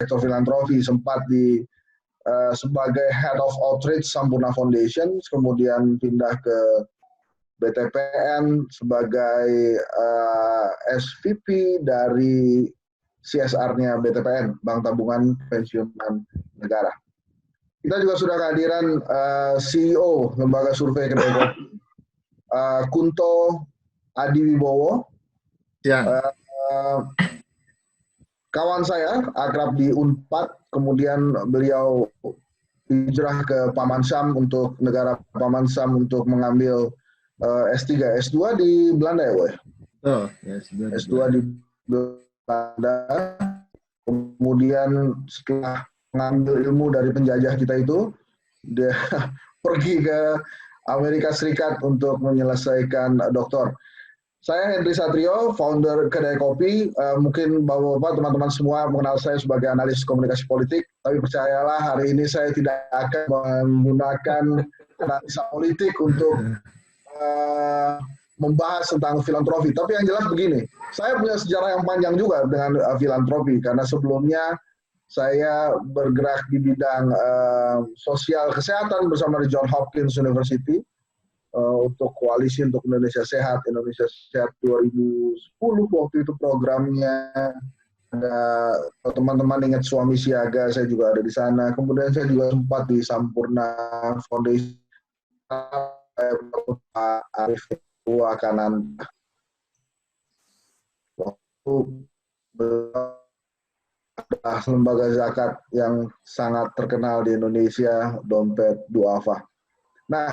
sektor filantropi, sempat sebagai Head of Outreach Sampurna Foundation, kemudian pindah ke BTPN sebagai SVP dari CSR-nya BTPN, Bank Tabungan Pensiunan Negara. Kita juga sudah kehadiran CEO Lembaga Survei Kedai Kopi, Kunto Adiwibowo. Kawan saya, akrab di Unpad, kemudian beliau hijrah ke Paman Sam untuk negara Paman Sam untuk mengambil S3, S2 di Belanda ya, Boy? Oh, ya, S2 di Belanda, kemudian setelah mengambil ilmu dari penjajah kita itu, dia pergi ke Amerika Serikat untuk menyelesaikan doktor. Saya Henry Satrio, founder Kedai Kopi. Mungkin bapak-bapak, teman-teman semua mengenal saya sebagai analis komunikasi politik, tapi percayalah hari ini saya tidak akan menggunakan analisa politik untuk membahas tentang filantropi. Tapi yang jelas begini, saya punya sejarah yang panjang juga dengan filantropi, karena sebelumnya saya bergerak di bidang sosial kesehatan bersama di Johns Hopkins University, untuk koalisi untuk Indonesia Sehat 2010 waktu itu programnya. Ada teman-teman ingat Suami Siaga, saya juga ada di sana. Kemudian saya juga sempat di Sampurna Foundation, Pak Arif Wakananta. Waktu adalah lembaga zakat yang sangat terkenal di Indonesia, Dompet Duafa. Nah,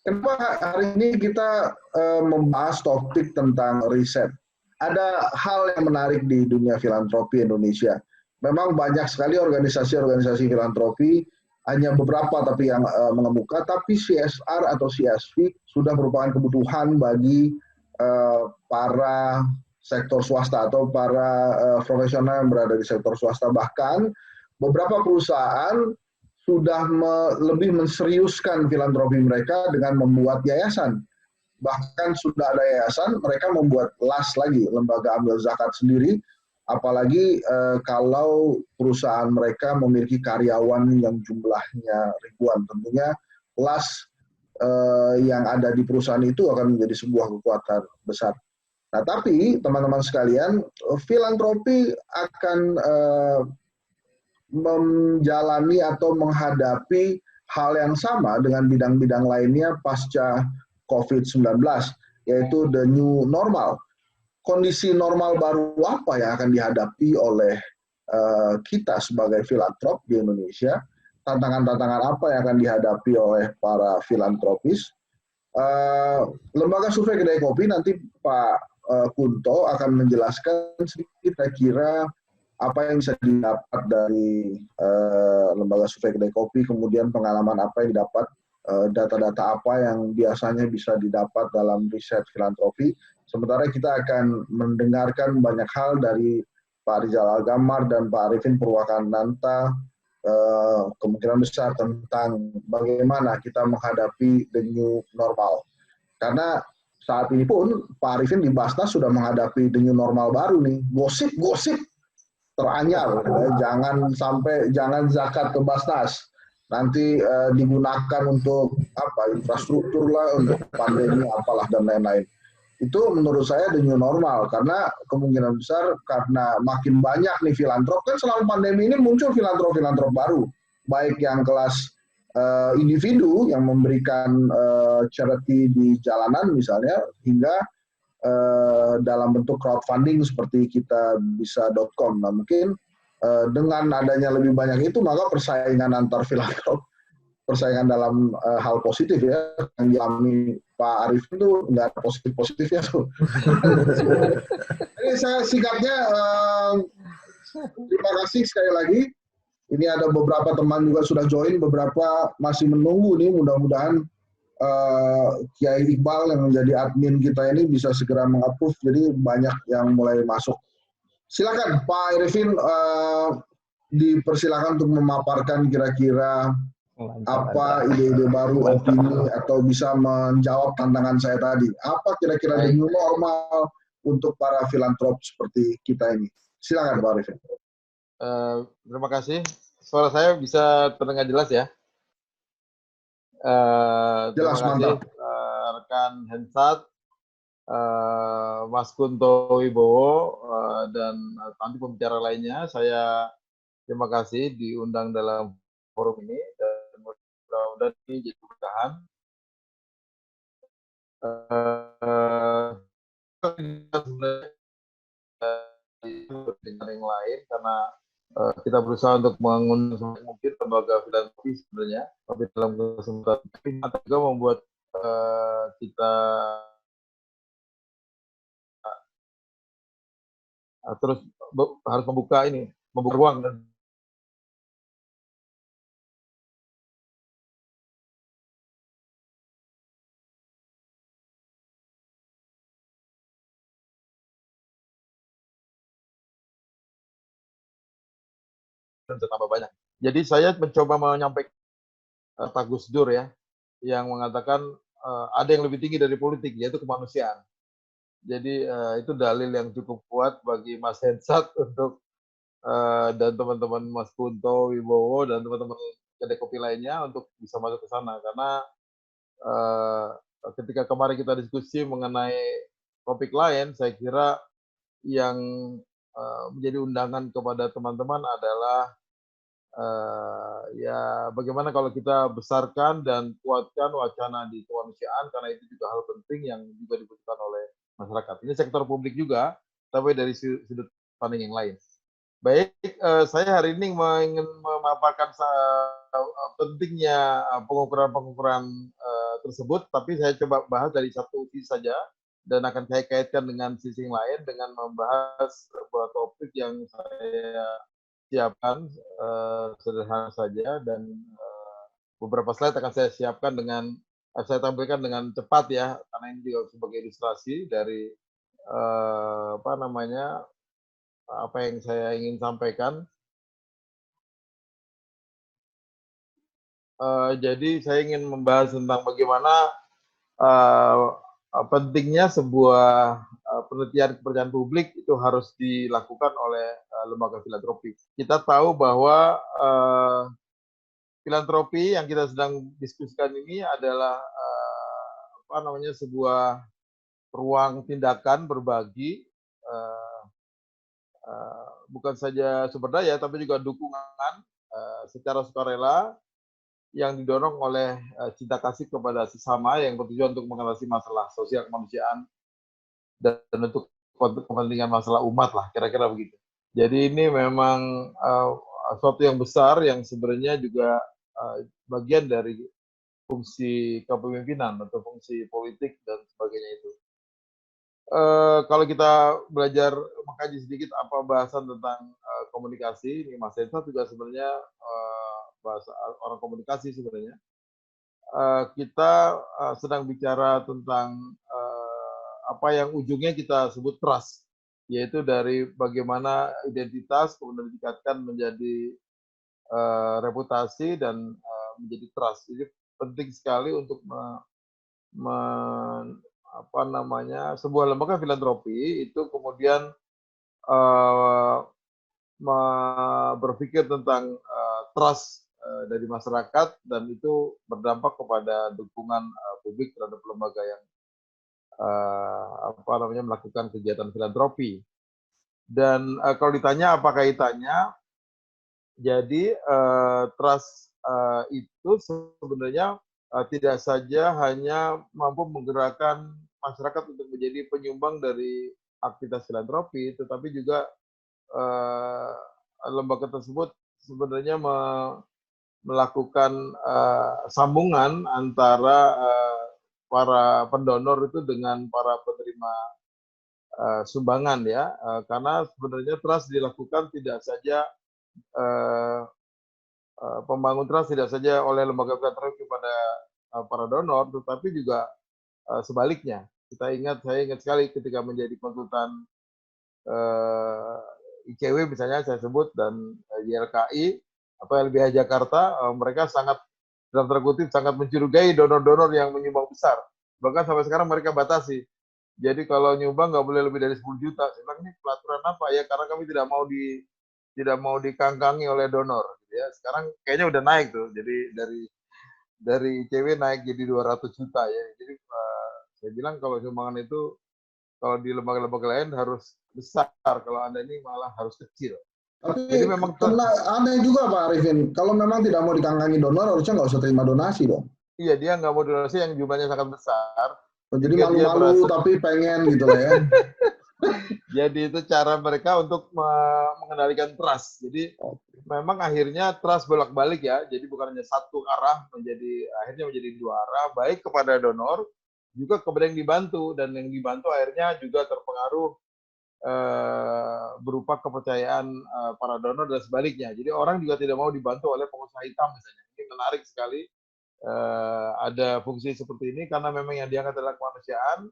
kenapa hari ini kita membahas topik tentang riset? Ada hal yang menarik di dunia filantropi Indonesia. Memang banyak sekali organisasi-organisasi filantropi, hanya beberapa tapi yang mengemuka, tapi CSR atau CSV sudah merupakan kebutuhan bagi para sektor swasta atau para profesional yang berada di sektor swasta. Bahkan beberapa perusahaan sudah lebih menseriuskan filantropi mereka dengan membuat yayasan. Bahkan sudah ada yayasan, mereka membuat LAS lagi, lembaga ambil zakat sendiri, apalagi kalau perusahaan mereka memiliki karyawan yang jumlahnya ribuan. Tentunya LAS yang ada di perusahaan itu akan menjadi sebuah kekuatan besar. Nah, tapi teman-teman sekalian, filantropi akan menjalani atau menghadapi hal yang sama dengan bidang-bidang lainnya pasca COVID-19, yaitu the new normal. Kondisi normal baru apa yang akan dihadapi oleh kita sebagai filantrop di Indonesia? Tantangan-tantangan apa yang akan dihadapi oleh para filantropis? Lembaga Survei Kedai Kopi, nanti Pak Kunto akan menjelaskan sedikit kira-kira apa yang bisa didapat dari lembaga survei Kedai Kopi, kemudian pengalaman apa yang didapat, data-data apa yang biasanya bisa didapat dalam riset filantropi. Sementara kita akan mendengarkan banyak hal dari Pak Rizal Algamar dan Pak Arifin Purwakananta, kemungkinan besar tentang bagaimana kita menghadapi the new normal. Karena saat ini pun Pak Arifin di Basnas sudah menghadapi the new normal baru nih, gosip teranyar, jangan zakat ke Basnas, nanti digunakan untuk apa, infrastruktur lah, untuk pandemi apalah dan lain-lain. Itu menurut saya the new normal, karena kemungkinan besar karena makin banyak nih filantrop, kan selama pandemi ini muncul filantrop baru, baik yang kelas individu yang memberikan charity di jalanan misalnya, hingga dalam bentuk crowdfunding seperti kitabisa.com. Nah, mungkin dengan adanya lebih banyak itu, maka persaingan antar filantrop, persaingan dalam hal positif ya, yang dialami Pak Arif itu nggak ada positif-positifnya tuh. Jadi saya singkatnya, terima kasih sekali lagi. Ini ada beberapa teman juga sudah join, beberapa masih menunggu nih, mudah-mudahan Kiai Iqbal yang menjadi admin kita ini bisa segera mengapprove, jadi banyak yang mulai masuk. Silakan Pak Arifin, dipersilakan untuk memaparkan kira-kira apa ide-ide baru, opini, atau bisa menjawab tantangan saya tadi. Apa kira-kira the new normal untuk para filantrop seperti kita ini? Silakan Pak Arifin. Terima kasih. Suara saya bisa terdengar jelas ya? Terima Jelas, kasih mantap. rekan Hensat, Mas Kunto Wibowo, dan nanti pembicara lainnya. Saya terima kasih diundang dalam forum ini dan mudah-mudahan ini jadi keberkahan. Dengan yang lain karena kita berusaha untuk mengundang sebanyak mungkin lembaga filantropi sebenarnya, tapi dalam kesempatan ini juga membuat kita terus harus membuka ruang dan tambah banyak. Jadi saya mencoba menyampaikan kata Gus Dur ya, yang mengatakan ada yang lebih tinggi dari politik, yaitu kemanusiaan. Jadi itu dalil yang cukup kuat bagi Mas Hensat untuk dan teman-teman Mas Kunto Wibowo dan teman-teman kedai kopi lainnya untuk bisa masuk ke sana karena uh, ketika kemarin kita diskusi mengenai topik lain, saya kira yang menjadi undangan kepada teman-teman adalah ya bagaimana kalau kita besarkan dan kuatkan wacana di kemanusiaan karena itu juga hal penting yang juga dibutuhkan oleh masyarakat. Ini sektor publik juga, tapi dari sudut pandang yang lain. Baik, saya hari ini ingin memaparkan pentingnya pengukuran-pengukuran tersebut, tapi saya coba bahas dari satu sisi saja dan akan saya kaitkan dengan sisi yang lain dengan membahas sebuah topik yang saya siapkan sederhana saja dan beberapa slide akan saya siapkan dengan saya tampilkan dengan cepat ya karena ini juga sebagai ilustrasi dari apa yang saya ingin sampaikan. Jadi saya ingin membahas tentang bagaimana pentingnya sebuah penelitian kepercayaan publik itu harus dilakukan oleh lembaga filantropi. Kita tahu bahwa filantropi yang kita sedang diskusikan ini adalah sebuah ruang tindakan berbagi bukan saja sumber daya tapi juga dukungan secara sukarela yang didorong oleh cinta kasih kepada sesama yang bertujuan untuk mengatasi masalah sosial kemanusiaan dan untuk kepentingan masalah umat lah, kira-kira begitu. Jadi ini memang suatu yang besar yang sebenarnya juga bagian dari fungsi kepemimpinan atau fungsi politik dan sebagainya itu. Kalau kita belajar mengkaji sedikit apa bahasan tentang komunikasi, ini Mas Ensa juga sebenarnya bahasa orang komunikasi sebenarnya. Kita sedang bicara tentang apa yang ujungnya kita sebut trust, yaitu dari bagaimana identitas kemudian ditingkatkan menjadi reputasi dan menjadi trust. Jadi penting sekali untuk sebuah lembaga filantropi itu kemudian berpikir tentang trust dari masyarakat dan itu berdampak kepada dukungan publik terhadap lembaga yang melakukan kegiatan filantropi. Dan kalau ditanya apa kaitannya, jadi trust itu sebenarnya tidak saja hanya mampu menggerakkan masyarakat untuk menjadi penyumbang dari aktivitas filantropi, tetapi juga lembaga tersebut sebenarnya melakukan sambungan antara para pendonor itu dengan para penerima sumbangan ya, karena sebenarnya trust dilakukan tidak saja pembangun trust tidak saja oleh lembaga filantropi kepada para donor, tetapi juga sebaliknya. Saya ingat sekali ketika menjadi konsultan ICW misalnya saya sebut dan YLKI atau LBH Jakarta, mereka sangat dalam tanda kutip sangat mencurigai donor-donor yang menyumbang besar. Bahkan sampai sekarang mereka batasi. Jadi kalau nyumbang nggak boleh lebih dari 10 juta. Saya bilang ini pelaturan apa ya? Karena kami tidak mau tidak mau dikangkangi oleh donor, gitu ya. Sekarang kayaknya udah naik tuh, jadi dari ICW naik jadi 200 juta ya. Jadi saya bilang kalau sumbangan itu kalau di lembaga-lembaga lain harus besar, kalau Anda ini malah harus kecil. Jadi Tapi memang kena aneh juga Pak Arifin, kalau memang tidak mau dikangkangi donor harusnya nggak usah terima donasi dong. iya dia nggak mau donasi yang jumlahnya sangat besar, Oh, jadi sehingga dia malu-malu merasa tapi pengen gitu lah ya. jadi itu cara mereka untuk mengendalikan trust. Jadi memang akhirnya trust bolak-balik ya. Jadi bukan hanya satu arah akhirnya menjadi dua arah, baik kepada donor juga kepada yang dibantu, dan yang dibantu akhirnya juga terpengaruh berupa kepercayaan para donor dan sebaliknya. Jadi orang juga tidak mau dibantu oleh pengusaha hitam misalnya. Ini menarik sekali ada fungsi seperti ini karena memang yang diangkat adalah kemanusiaan,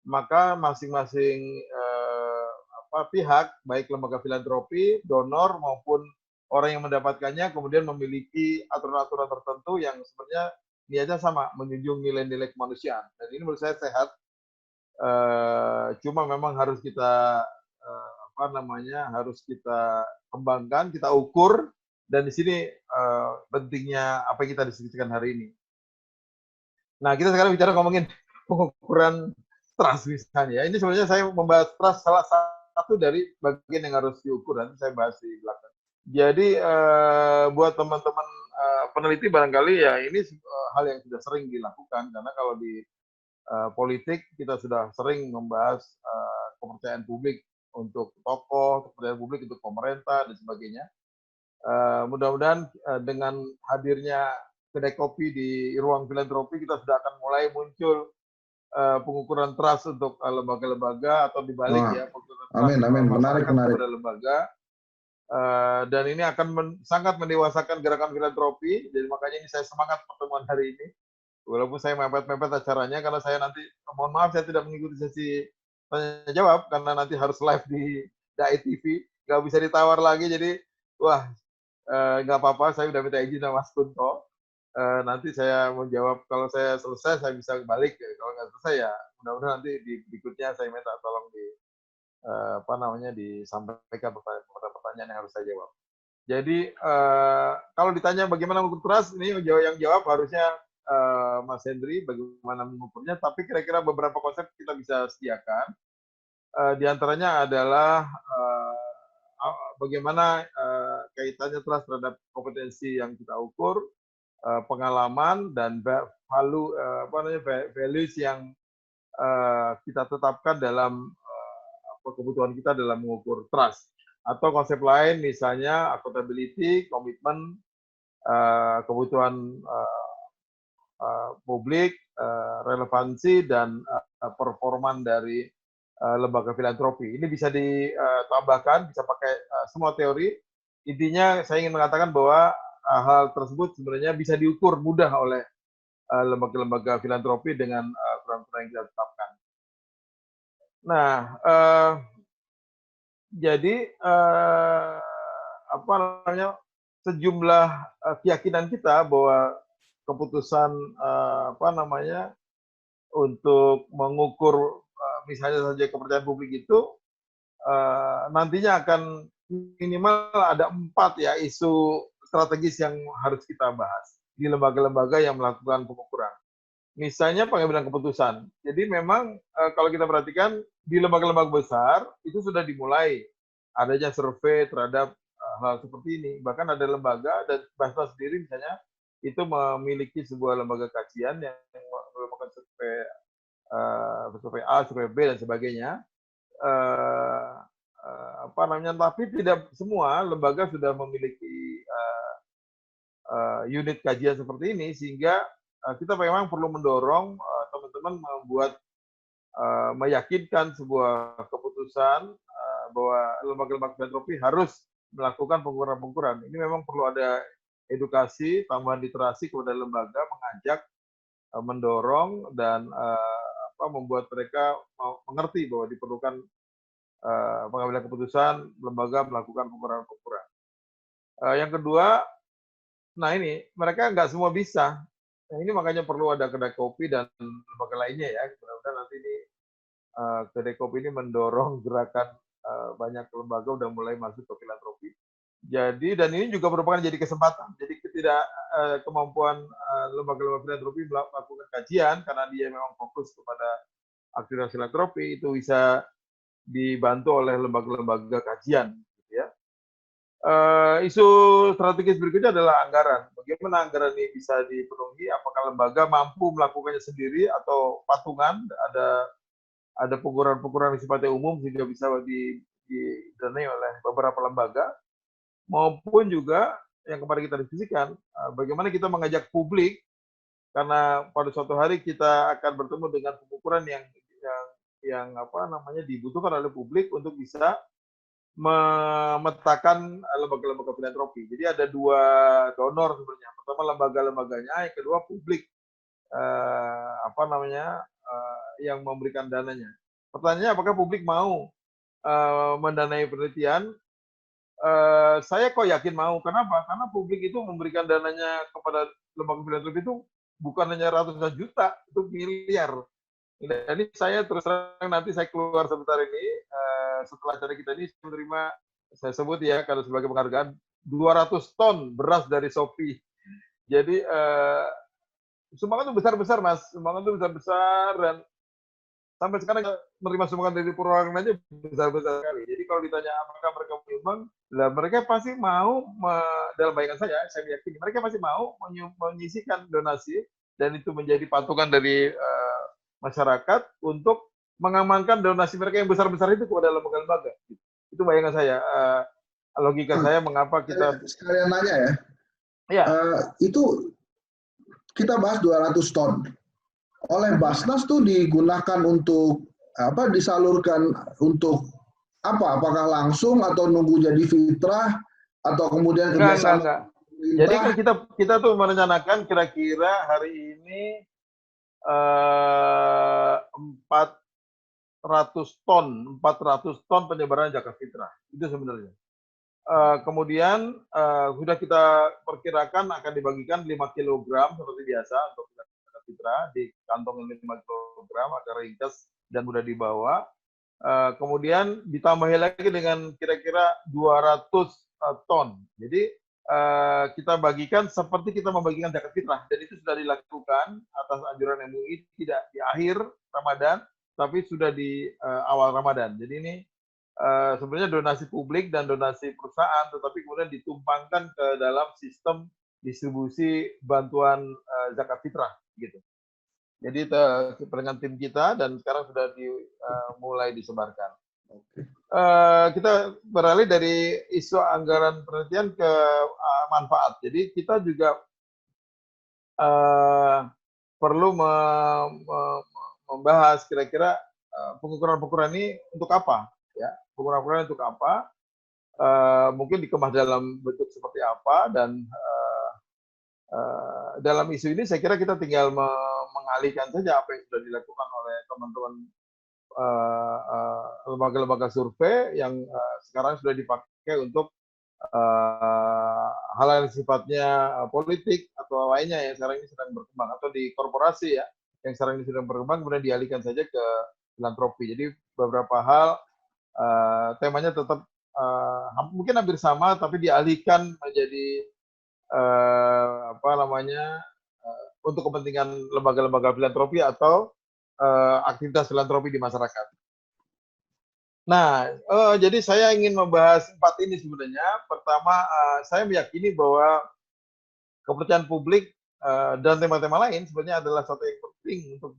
maka masing-masing pihak, baik lembaga filantropi, donor maupun orang yang mendapatkannya, kemudian memiliki aturan-aturan tertentu yang sebenarnya niatnya sama, menjunjung nilai-nilai kemanusiaan. Dan ini menurut saya sehat. Cuma memang harus kita harus kita kembangkan, kita ukur, dan di sini pentingnya apa yang kita diskusikan hari ini. Nah, kita sekarang bicara ngomongin pengukuran trust misalnya. Ini sebenarnya saya membahas trust salah satu dari bagian yang harus diukur, nanti saya bahas di belakang. Jadi buat teman-teman peneliti barangkali ya ini hal yang sudah sering dilakukan, karena kalau di politik kita sudah sering membahas kepercayaan publik untuk tokoh, kepercayaan publik untuk pemerintah dan sebagainya. Mudah-mudahan dengan hadirnya kedai kopi di ruang filantropi kita sudah akan mulai muncul pengukuran trust untuk lembaga-lembaga atau dibalik ya pengukuran trust Amin, amin, menarik, masyarakat menarik. kepada lembaga. Dan ini akan sangat mendewasakan gerakan filantropi. Jadi makanya ini saya semangat pertemuan hari ini. Walaupun saya mepet-mepet acaranya karena saya nanti mohon maaf saya tidak mengikuti sesi tanya jawab karena nanti harus live di DAI TV, nggak bisa ditawar lagi. Jadi wah nggak apa-apa, saya udah minta izin sama Mas Kunto. Nanti saya mau jawab, kalau saya selesai saya bisa balik, kalau nggak selesai ya mudah-mudahan nanti di berikutnya saya minta tolong disampaikan pertanyaan yang harus saya jawab. Jadi kalau ditanya bagaimana mengukur trust, ini yang jawab harusnya Mas Hendri bagaimana mengukurnya, tapi kira-kira beberapa konsep kita bisa sediakan. Di antaranya adalah bagaimana kaitannya trust terhadap kompetensi yang kita ukur, pengalaman dan values yang kita tetapkan dalam kebutuhan kita dalam mengukur trust. Atau konsep lain misalnya accountability, komitmen, kebutuhan publik, relevansi, dan performan dari lembaga filantropi. Ini bisa ditambahkan, bisa pakai semua teori. Intinya saya ingin mengatakan bahwa hal tersebut sebenarnya bisa diukur mudah oleh lembaga-lembaga filantropi dengan aturan-aturan yang kita tetapkan. Nah, jadi sejumlah keyakinan kita bahwa keputusan untuk mengukur misalnya saja kepercayaan publik itu nantinya akan minimal ada 4 ya isu strategis yang harus kita bahas di lembaga-lembaga yang melakukan pengukuran. Misalnya pengambilan keputusan. Jadi memang kalau kita perhatikan di lembaga-lembaga besar itu sudah dimulai adanya survei terhadap hal seperti ini. Bahkan ada lembaga dan BASNAS sendiri misalnya itu memiliki sebuah lembaga kajian yang melakukan survei A, survei B dan sebagainya. Tapi tidak semua lembaga sudah memiliki unit kajian seperti ini, sehingga kita memang perlu mendorong teman-teman meyakinkan sebuah keputusan bahwa lembaga-lembaga filantropi harus melakukan pengukuran-pengukuran. Ini memang perlu ada edukasi, tambahan literasi kepada lembaga, mengajak, mendorong, dan membuat mereka mengerti bahwa diperlukan pengambilan keputusan lembaga melakukan pengukuran-pengukuran. Yang kedua, nah ini mereka nggak semua bisa. Nah, ini makanya perlu ada kedai kopi dan lembaga lainnya ya. Mudah-mudahan nanti ini kedai kopi ini mendorong gerakan banyak lembaga udah mulai masuk ke filantropi. Jadi dan ini juga merupakan jadi kesempatan. Jadi kemampuan lembaga-lembaga filantropi melakukan kajian karena dia memang fokus kepada aktivitas filantropi itu bisa dibantu oleh lembaga-lembaga kajian. Gitu ya. Isu strategis berikutnya adalah anggaran. Bagaimana anggaran ini bisa dipenuhi? Apakah lembaga mampu melakukannya sendiri atau patungan? Ada pengurangan-pengurangan yang sifatnya umum sehingga bisa didanai oleh beberapa lembaga, maupun juga yang kemarin kita diskusikan, bagaimana kita mengajak publik karena pada suatu hari kita akan bertemu dengan pengukuran yang dibutuhkan oleh publik untuk bisa memetakan lembaga-lembaga filantropi. Jadi ada dua donor sebenarnya. Pertama lembaga-lembaganya, yang kedua publik yang memberikan dananya. Pertanyaannya apakah publik mau mendanai penelitian? Saya kok yakin mau. Kenapa? Karena publik itu memberikan dananya kepada lembaga filantropi itu bukan hanya ratusan juta, itu miliar. Jadi saya terus terang nanti saya keluar sebentar ini, setelah acara kita ini saya menerima, saya sebut ya kalau sebagai penghargaan, 200 ton beras dari Shopee. Jadi sumbangan itu besar-besar, Mas. Sumbangan itu besar-besar dan sampai sekarang menerima sumbangan dari perorangan aja besar-besar sekali. Jadi kalau ditanya apakah mereka menyumbang, mereka pasti mau, dalam bayangan saya meyakini mereka pasti mau menyisikan donasi dan itu menjadi patungan dari masyarakat untuk mengamankan donasi mereka yang besar-besar itu kepada lembaga-lembaga. Itu bayangan saya. Logika saya mengapa kita... Sekalian nanya ya. Ya. Itu kita bahas 200 ton. Oleh Basnas tuh digunakan untuk apa? Disalurkan untuk apa? Apakah langsung atau nunggu jadi fitrah atau kemudian kerjasama? Enggak. Jadi kita tuh merencanakan kira-kira hari ini 400 ton penyebaran zakat fitrah. Itu sebenarnya. Kemudian sudah kita perkirakan akan dibagikan 5 kg seperti biasa untuk zakat fitrah, di kantong 5 kg agar ringkas dan mudah dibawa. Kemudian ditambahi lagi dengan kira-kira 200 ton. Jadi kita bagikan seperti kita membagikan zakat fitrah, dan itu sudah dilakukan atas anjuran MUI, tidak di akhir Ramadan tapi sudah di awal Ramadan. Jadi ini sebenarnya donasi publik dan donasi perusahaan, tetapi kemudian ditumpangkan ke dalam sistem distribusi bantuan zakat fitrah gitu. Jadi dengan tim kita dan sekarang sudah mulai disebarkan. Kita beralih dari isu anggaran penelitian ke manfaat. Jadi kita juga perlu membahas kira-kira pengukuran-pengukuran ini untuk apa, ya? Pengukuran untuk apa? Mungkin dikemas dalam bentuk seperti apa, dan dalam isu ini saya kira kita tinggal mengalihkan saja apa yang sudah dilakukan oleh teman-teman lembaga-lembaga survei yang sekarang sudah dipakai untuk hal yang sifatnya politik atau lainnya yang sekarang ini sedang berkembang, atau di korporasi ya yang sekarang ini sedang berkembang, kemudian dialihkan saja ke filantropi. Jadi beberapa hal temanya tetap mungkin hampir sama, tapi dialihkan menjadi untuk kepentingan lembaga-lembaga filantropi atau aktivitas filantropi di masyarakat. Nah, jadi saya ingin membahas 4 ini sebenarnya. Pertama, saya meyakini bahwa kepercayaan publik dan tema-tema lain sebenarnya adalah satu yang penting untuk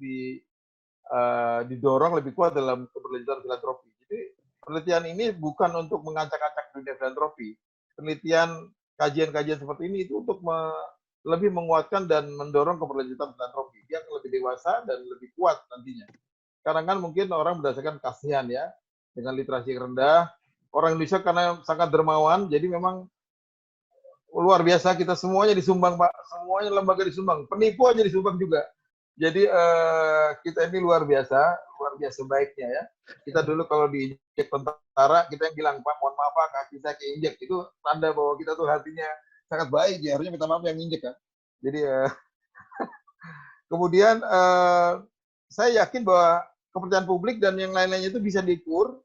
didorong lebih kuat dalam keberlanjutan filantropi. Jadi penelitian ini bukan untuk mengacak-acak dunia filantropi. Penelitian, kajian-kajian seperti ini itu untuk lebih menguatkan dan mendorong keberlanjutan filantropi yang lebih dewasa dan lebih kuat nantinya. Karena kan mungkin orang berdasarkan kasihan ya, dengan literasi yang rendah. Orang Indonesia karena sangat dermawan, jadi memang luar biasa, kita semuanya disumbang, Pak. Semuanya lembaga disumbang. Penipu aja disumbang juga. Jadi kita ini luar biasa baiknya ya. Kita dulu kalau diinjek tentara, kita yang bilang, Pak, mohon maaf Pak, kaki saya keinjek. Itu tanda bahwa kita tuh hatinya sangat baik ya, harusnya minta maaf yang injek kan. Jadi kemudian saya yakin bahwa kepercayaan publik dan yang lain-lainnya itu bisa diukur.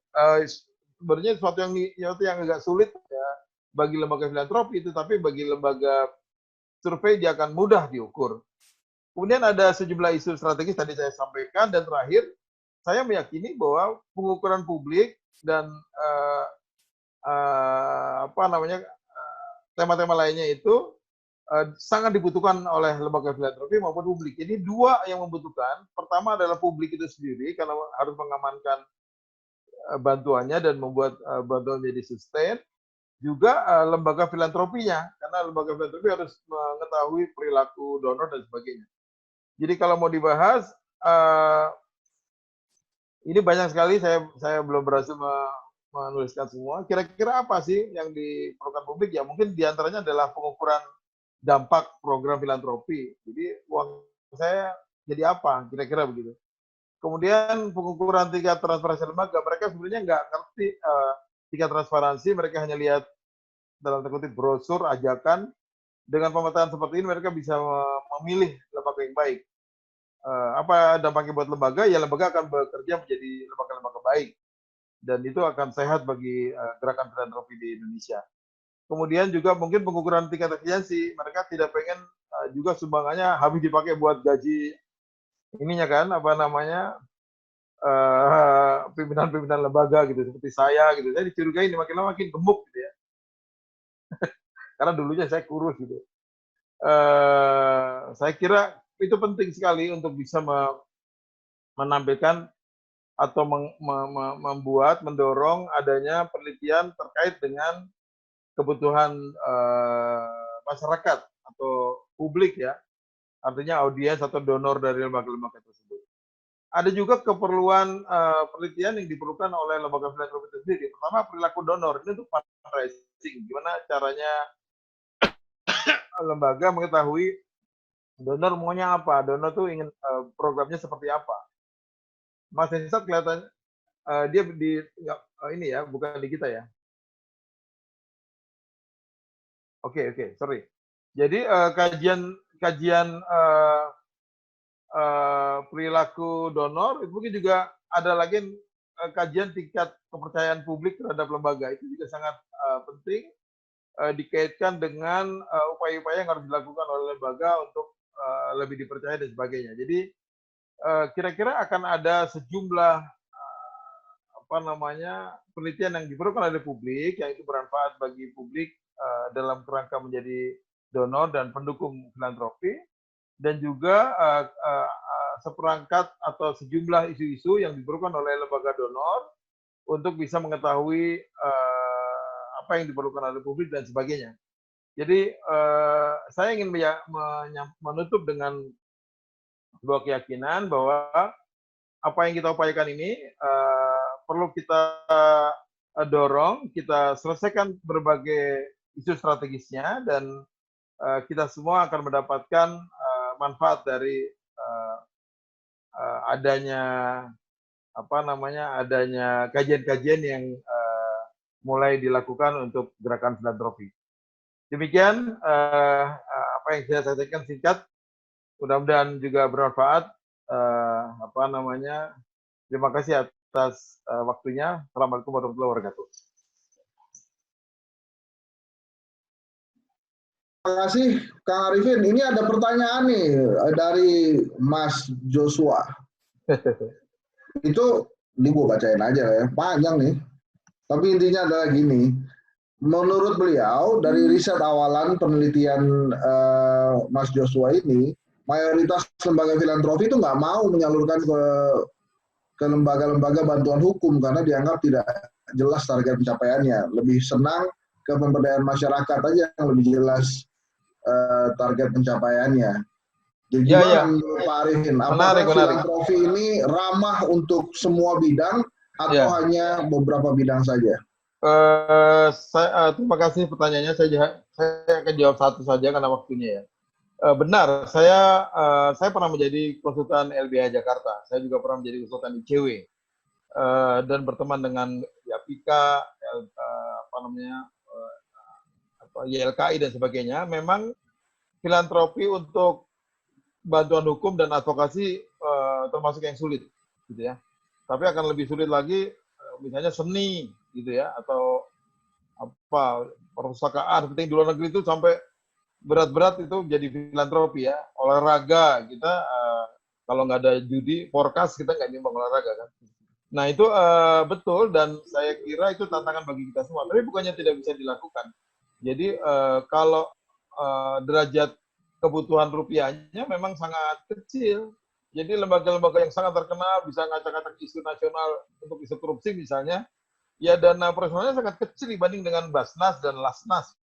Sebenarnya sesuatu yang agak sulit ya, bagi lembaga filantropi, tetapi bagi lembaga survei dia akan mudah diukur. Kemudian ada sejumlah isu strategis tadi saya sampaikan, dan terakhir saya meyakini bahwa pengukuran publik dan tema-tema lainnya itu sangat dibutuhkan oleh lembaga filantropi maupun publik. Jadi dua yang membutuhkan. Pertama adalah publik itu sendiri karena harus mengamankan bantuannya dan membuat bantuan menjadi sustain. Juga lembaga filantropinya, karena lembaga filantropi harus mengetahui perilaku donor dan sebagainya. Jadi kalau mau dibahas, ini banyak sekali, saya belum berhasil menuliskan semua. Kira-kira apa sih yang diperlukan publik? Ya mungkin diantaranya adalah pengukuran dampak program filantropi. Jadi uang saya jadi apa? Kira-kira begitu. Kemudian pengukuran tingkat transparansi lembaga, mereka sebenarnya nggak ngerti tingkat transparansi, mereka hanya lihat dalam tanda kutip brosur, ajakan. Dengan pemetaan seperti ini mereka bisa memilih lembaga yang baik. Apa dampaknya buat lembaga? Ya lembaga akan bekerja menjadi lembaga-lembaga baik. Dan itu akan sehat bagi gerakan filantropi di Indonesia. Kemudian juga mungkin pengukuran tingkat efisiensi. Mereka tidak pengen juga sumbangannya habis dipakai buat gaji ininya kan, apa namanya, pimpinan-pimpinan lembaga gitu, seperti saya gitu. Saya dicurigai makin lama makin gemuk gitu ya. Karena dulunya saya kurus gitu. Saya kira itu penting sekali untuk bisa menampilkan atau mendorong adanya penelitian terkait dengan kebutuhan masyarakat atau publik ya, artinya audiens atau donor dari lembaga-lembaga tersebut. Ada juga keperluan penelitian yang diperlukan oleh lembaga filantropi itu sendiri. Pertama, perilaku donor ini untuk fundraising, gimana caranya lembaga mengetahui donor maunya apa, donor tuh ingin programnya seperti apa. Mas Hensat kelihatan dia di ini ya, bukan di kita ya. Oke, sorry. Jadi kajian perilaku donor itu mungkin juga ada lagi kajian tingkat kepercayaan publik terhadap lembaga, itu juga sangat penting dikaitkan dengan upaya-upaya yang harus dilakukan oleh lembaga untuk lebih dipercaya dan sebagainya. Jadi kira-kira akan ada sejumlah penelitian yang diperlukan oleh publik yang itu bermanfaat bagi publik dalam kerangka menjadi donor dan pendukung filantropi, dan juga seperangkat atau sejumlah isu-isu yang diperlukan oleh lembaga donor untuk bisa mengetahui apa yang diperlukan oleh publik dan sebagainya. Jadi saya ingin menutup dengan sebuah keyakinan bahwa apa yang kita upayakan ini perlu kita dorong, kita selesaikan berbagai isu strategisnya, dan kita semua akan mendapatkan manfaat dari adanya adanya kajian-kajian yang mulai dilakukan untuk gerakan filantropi. Demikian apa yang saya sampaikan singkat, mudah-mudahan juga bermanfaat. Terima kasih atas waktunya. Assalamualaikum warahmatullahi wabarakatuh. Terima kasih Kang Arifin. Ini ada pertanyaan nih dari Mas Joshua. Itu ini gue bacain aja ya, panjang nih. Tapi intinya adalah gini, menurut beliau dari riset awalan penelitian Mas Joshua ini, mayoritas lembaga filantropi itu nggak mau menyalurkan ke lembaga-lembaga bantuan hukum karena dianggap tidak jelas target pencapaiannya. Lebih senang ke pemberdayaan masyarakat aja yang lebih jelas target pencapaiannya. Jadi gimana menurut Pak Arifin? Apakah filantropi ini ramah untuk semua bidang atau hanya beberapa bidang saja? Terima kasih pertanyaannya. Saya akan jawab satu saja karena waktunya ya. Benar, saya pernah menjadi konsultan LBH Jakarta. Saya juga pernah menjadi konsultan ICW dan berteman dengan YAPIKA, YLKI dan sebagainya. Memang filantropi untuk bantuan hukum dan advokasi termasuk yang sulit, gitu ya. Tapi akan lebih sulit lagi misalnya seni, gitu ya, atau perpustakaan, penting di luar negeri itu sampai berat-berat itu jadi filantropi ya. Olahraga kita kalau nggak ada judi, forecast kita nggak nyumbang olahraga kan. Nah itu betul dan saya kira itu tantangan bagi kita semua. Tapi bukannya tidak bisa dilakukan. Jadi kalau derajat kebutuhan rupiahnya memang sangat kecil. Jadi lembaga-lembaga yang sangat terkenal bisa ngacak-ngacak isu nasional untuk isu korupsi misalnya, ya dana operasionalnya sangat kecil dibanding dengan Basnas dan Lasnas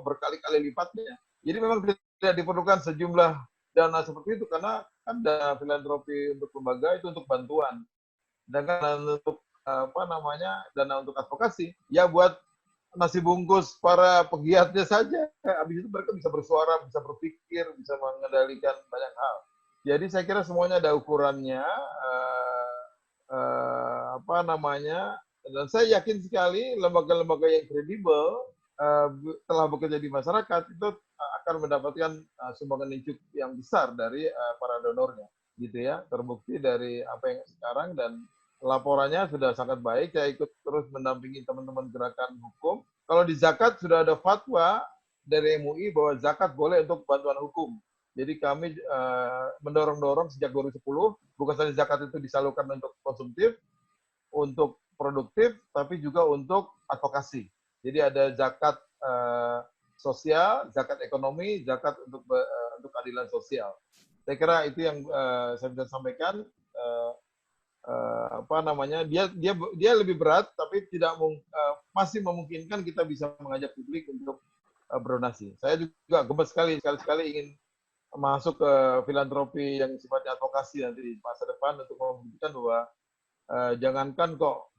berkali-kali lipatnya. Jadi memang tidak diperlukan sejumlah dana seperti itu karena kan dana filantropi untuk lembaga itu untuk bantuan. Sedangkan untuk dana untuk advokasi ya buat nasi bungkus para pegiatnya saja. Habis itu mereka bisa bersuara, bisa berpikir, bisa mengendalikan banyak hal. Jadi saya kira semuanya ada ukurannya, dan saya yakin sekali lembaga-lembaga yang kredibel telah bekerja di masyarakat itu akan mendapatkan sumbangan yang besar dari para donornya, gitu ya. Terbukti dari apa yang sekarang dan laporannya sudah sangat baik. Saya ikut terus mendampingi teman-teman gerakan hukum. Kalau di zakat sudah ada fatwa dari MUI bahwa zakat boleh untuk bantuan hukum. Jadi kami mendorong-dorong sejak 2010, bukan saja zakat itu disalurkan untuk konsumtif, untuk produktif, tapi juga untuk advokasi. Jadi ada zakat sosial, zakat ekonomi, zakat untuk keadilan sosial. Saya kira itu yang saya bisa sampaikan. Dia lebih berat, tapi masih memungkinkan kita bisa mengajak publik untuk berdonasi. Saya juga gemes sekali ingin masuk ke filantropi yang sifatnya advokasi nanti di masa depan untuk membuktikan bahwa jangankan kok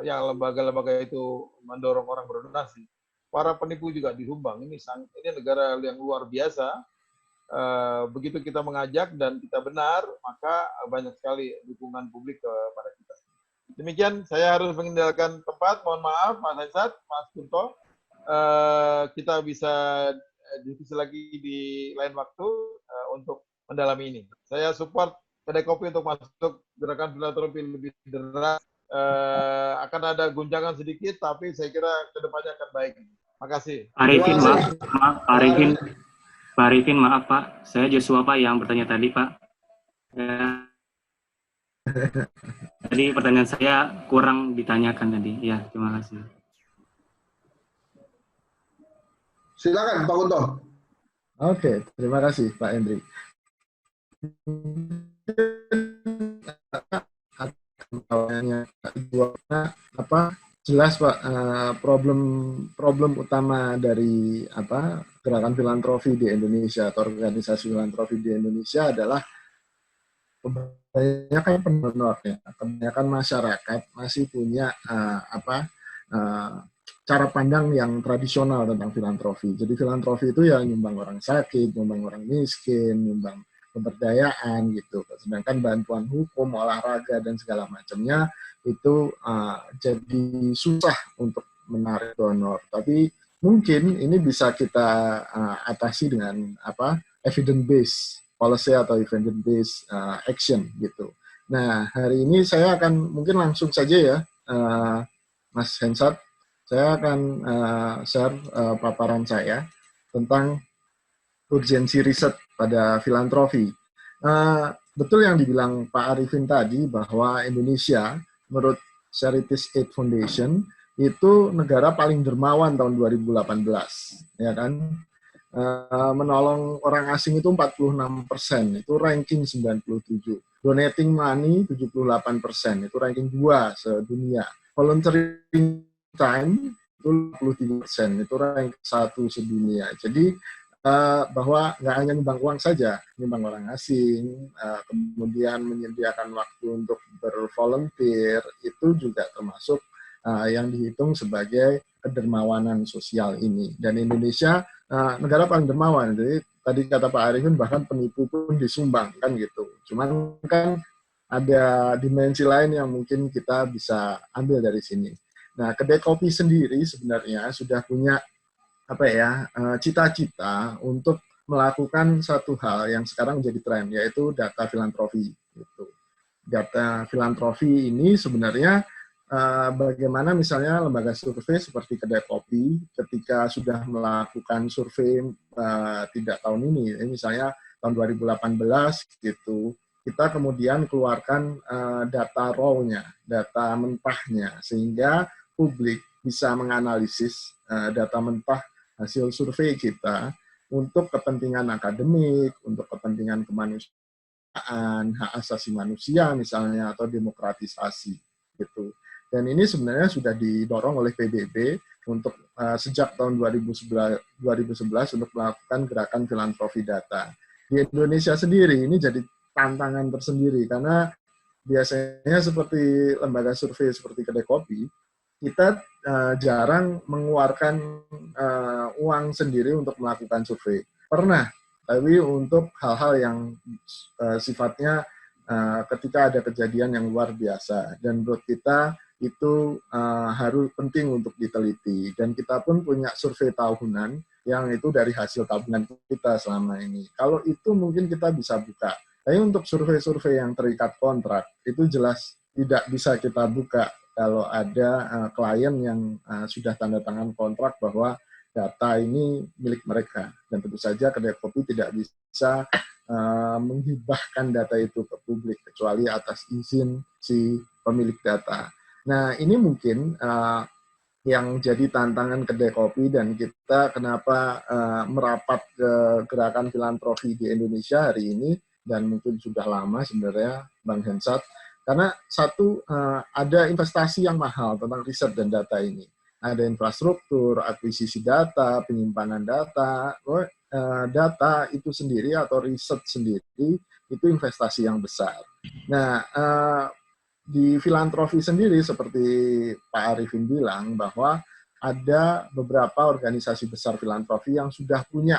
yang lembaga-lembaga itu mendorong orang berdonasi, para penipu juga disumbang. Ini negara yang luar biasa. Begitu kita mengajak dan kita benar, maka banyak sekali dukungan publik kepada kita. Demikian, saya harus meninggalkan tempat. Mohon maaf, Mas Hensat, Mas Kunto. Kita bisa diskusi lagi di lain waktu untuk mendalami ini. Saya support Kedai Kopi untuk masuk gerakan filantropi lebih deras. Akan ada guncangan sedikit, tapi saya kira kedepannya akan baik. Makasih. Arifin, maaf, Pak Arifin, maaf Pak, saya Joshua Pak yang bertanya tadi Pak. Tadi pertanyaan saya kurang ditanyakan tadi. Ya, terima kasih. Silakan Pak Kunto. Oke, terima kasih Pak Hendri. Jelas Pak, problem utama dari gerakan filantropi di Indonesia atau organisasi filantropi di Indonesia adalah kebanyakan pendonor ya, kebanyakan masyarakat masih punya cara pandang yang tradisional tentang filantropi. Jadi filantropi itu ya nyumbang orang sakit, nyumbang orang miskin, nyumbang pemberdayaan gitu. Sedangkan bantuan hukum, olahraga dan segala macamnya itu jadi susah untuk menarik donor. Tapi mungkin ini bisa kita atasi dengan evidence based policy atau evidence based action gitu. Nah, hari ini saya akan mungkin langsung saja ya, Mas Hensat, saya akan share paparan saya tentang urgensi riset pada filantropi. Betul yang dibilang Pak Arifin tadi bahwa Indonesia menurut Charities Aid Foundation itu negara paling dermawan tahun 2018, ya kan? Menolong orang asing itu 46%, itu ranking 97. Donating money 78%, itu ranking 2 sedunia. Volunteering time itu 23%, itu ranking 1 sedunia. Jadi bahwa nggak hanya nyumbang uang saja, nyumbang orang asing, kemudian menyediakan waktu untuk bervolunteer, itu juga termasuk yang dihitung sebagai kedermawanan sosial ini. Dan Indonesia negara paling dermawan, jadi tadi kata Pak Arifin bahkan penipu pun disumbang kan gitu. Cuman kan ada dimensi lain yang mungkin kita bisa ambil dari sini. Nah, Kedai Kopi sendiri sebenarnya sudah punya cita-cita untuk melakukan satu hal yang sekarang menjadi tren, yaitu data filantropi. Gitu. Data filantropi ini sebenarnya bagaimana misalnya lembaga survei seperti Kedai Kopi ketika sudah melakukan survei tidak tahun ini, misalnya tahun 2018 gitu, kita kemudian keluarkan data raw-nya, data mentahnya, sehingga publik bisa menganalisis data mentah hasil survei kita untuk kepentingan akademik, untuk kepentingan kemanusiaan, hak asasi manusia misalnya, atau demokratisasi gitu. Dan ini sebenarnya sudah didorong oleh PBB untuk sejak tahun 2011 untuk melakukan gerakan filantropi data. Di Indonesia sendiri ini jadi tantangan tersendiri karena biasanya seperti lembaga survei seperti Kedai Kopi, kita jarang mengeluarkan uang sendiri untuk melakukan survei. Pernah, tapi untuk hal-hal yang sifatnya ketika ada kejadian yang luar biasa. Dan menurut kita itu harus penting untuk diteliti. Dan kita pun punya survei tahunan yang itu dari hasil tabungan kita selama ini. Kalau itu mungkin kita bisa buka. Tapi untuk survei-survei yang terikat kontrak, itu jelas tidak bisa kita buka kalau ada klien yang sudah tanda tangan kontrak bahwa data ini milik mereka. Dan tentu saja Kedai Kopi tidak bisa menghibahkan data itu ke publik, kecuali atas izin si pemilik data. Nah, ini mungkin yang jadi tantangan Kedai Kopi dan kita kenapa merapat ke gerakan filantropi di Indonesia hari ini, dan mungkin sudah lama sebenarnya, Bang Hensat, karena satu, ada investasi yang mahal tentang riset dan data ini. Ada infrastruktur, akuisisi data, penyimpanan data, data itu sendiri atau riset sendiri, itu investasi yang besar. Nah, di filantropi sendiri seperti Pak Arifin bilang bahwa ada beberapa organisasi besar filantropi yang sudah punya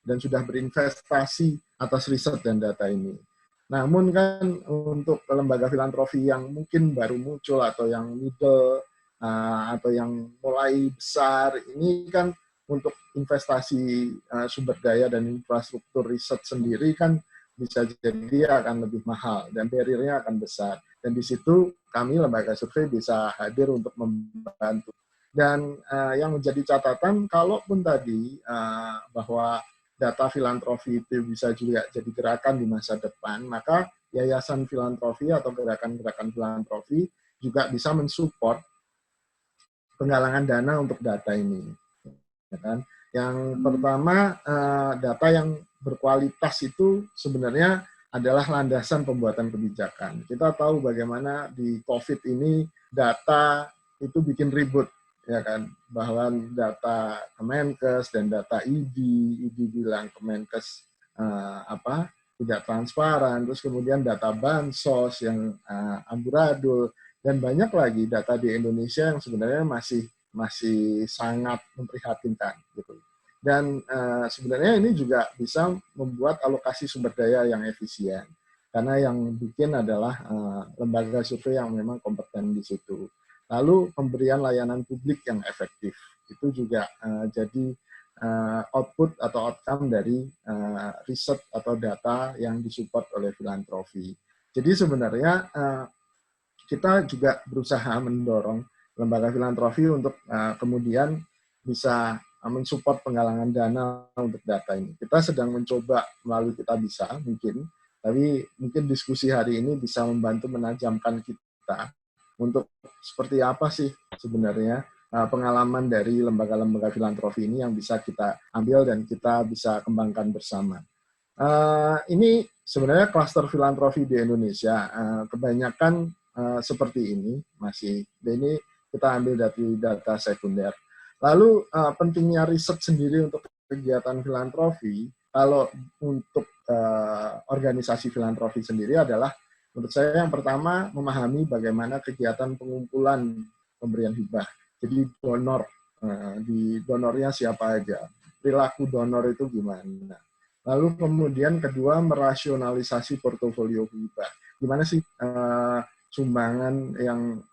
dan sudah berinvestasi atas riset dan data ini. Namun kan untuk lembaga filantropi yang mungkin baru muncul atau yang middle atau yang mulai besar, ini kan untuk investasi sumber daya dan infrastruktur riset sendiri kan bisa jadi akan lebih mahal dan barrier-nya akan besar. Dan di situ kami lembaga survei bisa hadir untuk membantu. Dan yang menjadi catatan, kalaupun tadi bahwa data filantropi itu bisa juga jadi gerakan di masa depan, maka yayasan filantropi atau gerakan-gerakan filantropi juga bisa mensupport penggalangan dana untuk data ini. Ya kan? Yang pertama, data yang berkualitas itu sebenarnya adalah landasan pembuatan kebijakan. Kita tahu bagaimana di COVID ini data itu bikin ribut, ya kan? Bahwa data Kemenkes dan data ID bilang Kemenkes tidak transparan, terus kemudian data bansos yang amburadul, dan banyak lagi data di Indonesia yang sebenarnya masih sangat memprihatinkan gitu. Dan sebenarnya ini juga bisa membuat alokasi sumber daya yang efisien. Karena yang bikin adalah lembaga survei yang memang kompeten di situ. Lalu pemberian layanan publik yang efektif. Itu juga jadi output atau outcome dari riset atau data yang disupport oleh filantropi. Jadi sebenarnya kita juga berusaha mendorong lembaga filantropi untuk kemudian bisa mensupport penggalangan dana untuk data ini. Kita sedang mencoba melalui Kita Bisa mungkin, tapi mungkin diskusi hari ini bisa membantu menajamkan kita untuk seperti apa sih sebenarnya pengalaman dari lembaga-lembaga filantropi ini yang bisa kita ambil dan kita bisa kembangkan bersama. Ini sebenarnya klaster filantropi di Indonesia kebanyakan seperti ini masih. Ini kita ambil dari data sekunder. Lalu pentingnya riset sendiri untuk kegiatan filantropi, kalau untuk organisasi filantropi sendiri adalah, menurut saya yang pertama memahami bagaimana kegiatan pengumpulan pemberian hibah. Jadi donor, di donornya siapa aja, perilaku donor itu gimana. Lalu kemudian kedua, merasionalisasi portofolio hibah. Gimana sih sumbangan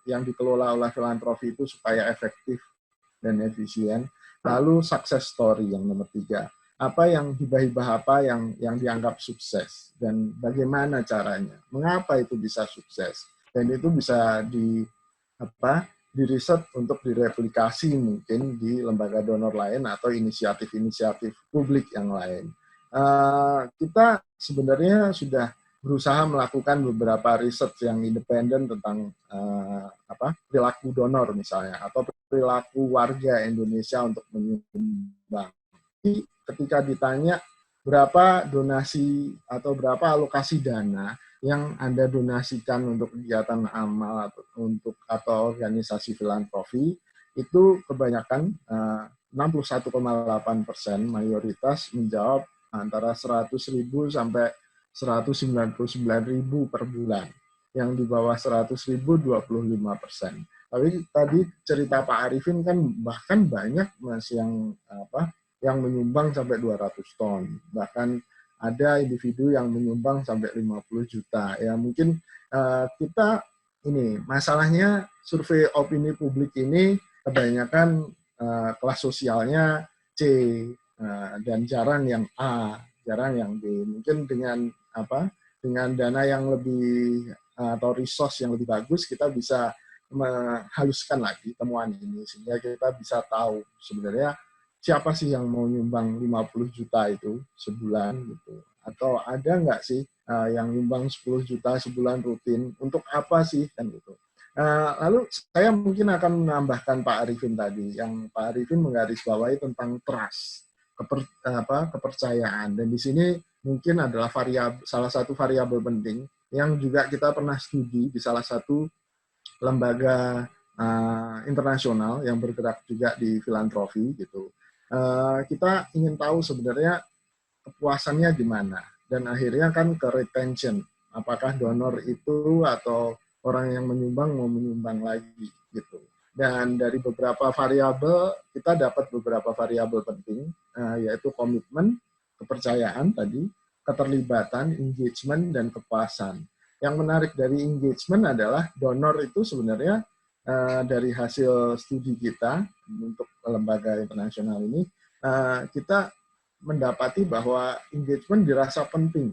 yang dikelola oleh filantropi itu supaya efektif dan efisien. Lalu success story yang nomor 3. Apa yang hibah-hibah apa yang dianggap sukses dan bagaimana caranya? Mengapa itu bisa sukses? Dan itu bisa diriset untuk direplikasi mungkin di lembaga donor lain atau inisiatif-inisiatif publik yang lain. Kita sebenarnya sudah berusaha melakukan beberapa riset yang independen tentang perilaku donor misalnya, atau perilaku warga Indonesia untuk menyumbang. Ketika ditanya berapa donasi atau berapa alokasi dana yang Anda donasikan untuk kegiatan amal atau organisasi filantropi, itu kebanyakan 61,8% mayoritas menjawab antara 100.000 sampai 199.000 per bulan. Yang di bawah 100.000 25%. Tapi tadi cerita Pak Arifin kan bahkan banyak Mas yang menyumbang sampai 200 ton. Bahkan ada individu yang menyumbang sampai 50 juta. Ya mungkin kita ini masalahnya survei opini publik ini kebanyakan kelas sosialnya C dan jarang yang A, jarang yang B. Mungkin dengan dana yang lebih atau resource yang lebih bagus kita bisa menghaluskan lagi temuan ini sehingga kita bisa tahu sebenarnya siapa sih yang mau nyumbang 50 juta itu sebulan gitu. Atau ada nggak sih yang nyumbang 10 juta sebulan rutin, untuk apa sih kan gitu. Lalu saya mungkin akan menambahkan Pak Arifin tadi, yang Pak Arifin menggarisbawahi tentang trust, kepercayaan. Dan di sini mungkin adalah salah satu variabel penting yang juga kita pernah studi di salah satu lembaga internasional yang bergerak juga di filantropi gitu. Kita ingin tahu sebenarnya kepuasannya gimana, dan akhirnya kan ke retention, apakah donor itu atau orang yang menyumbang mau menyumbang lagi gitu. Dan dari beberapa variabel kita dapat beberapa variabel penting, yaitu komitmen, kepercayaan tadi, keterlibatan, engagement, dan kepuasan. Yang menarik dari engagement adalah donor itu sebenarnya dari hasil studi kita untuk lembaga internasional ini, kita mendapati bahwa engagement dirasa penting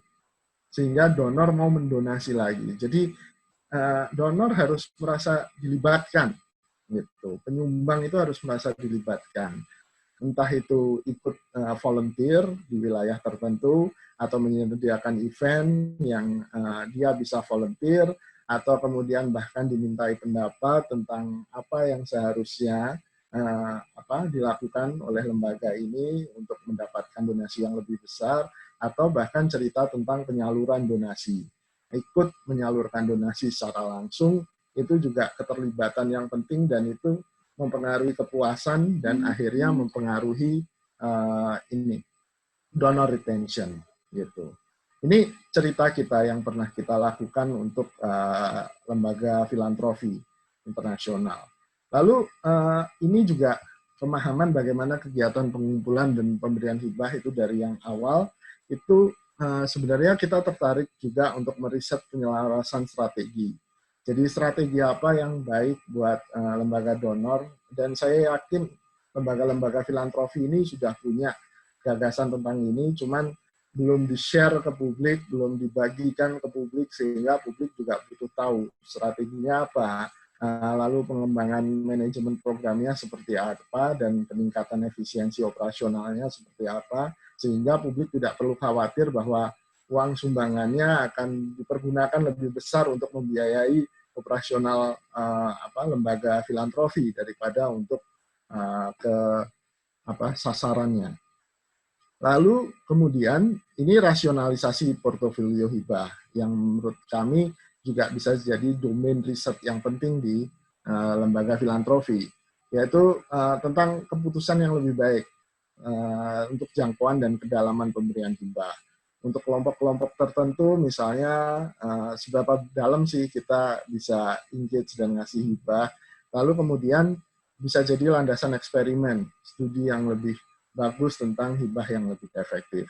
sehingga donor mau mendonasi lagi. Jadi donor harus merasa dilibatkan, gitu. Penyumbang itu harus merasa dilibatkan. Entah itu ikut volunteer di wilayah tertentu atau menyediakan event yang dia bisa volunteer, atau kemudian bahkan dimintai pendapat tentang apa yang seharusnya dilakukan oleh lembaga ini untuk mendapatkan donasi yang lebih besar, atau bahkan cerita tentang penyaluran donasi. Ikut menyalurkan donasi secara langsung, itu juga keterlibatan yang penting, dan itu mempengaruhi kepuasan dan akhirnya mempengaruhi donor retention gitu. Ini cerita kita yang pernah kita lakukan untuk lembaga filantropi internasional. Lalu ini juga pemahaman bagaimana kegiatan pengumpulan dan pemberian hibah itu dari yang awal itu sebenarnya kita tertarik juga untuk meriset penyelarasan strategi. Jadi strategi apa yang baik buat lembaga donor, dan saya yakin lembaga-lembaga filantropi ini sudah punya gagasan tentang ini, cuman belum di-share ke publik, belum dibagikan ke publik, sehingga publik juga butuh tahu strateginya apa, lalu pengembangan manajemen programnya seperti apa, dan peningkatan efisiensi operasionalnya seperti apa, sehingga publik tidak perlu khawatir bahwa uang sumbangannya akan dipergunakan lebih besar untuk membiayai operasional lembaga filantropi daripada untuk sasarannya. Lalu kemudian ini rasionalisasi portofolio hibah yang menurut kami juga bisa jadi domain riset yang penting di lembaga filantropi, yaitu tentang keputusan yang lebih baik untuk jangkauan dan kedalaman pemberian hibah. Untuk kelompok-kelompok tertentu misalnya seberapa dalam sih kita bisa engage dan ngasih hibah, lalu kemudian bisa jadi landasan eksperimen, studi yang lebih bagus tentang hibah yang lebih efektif.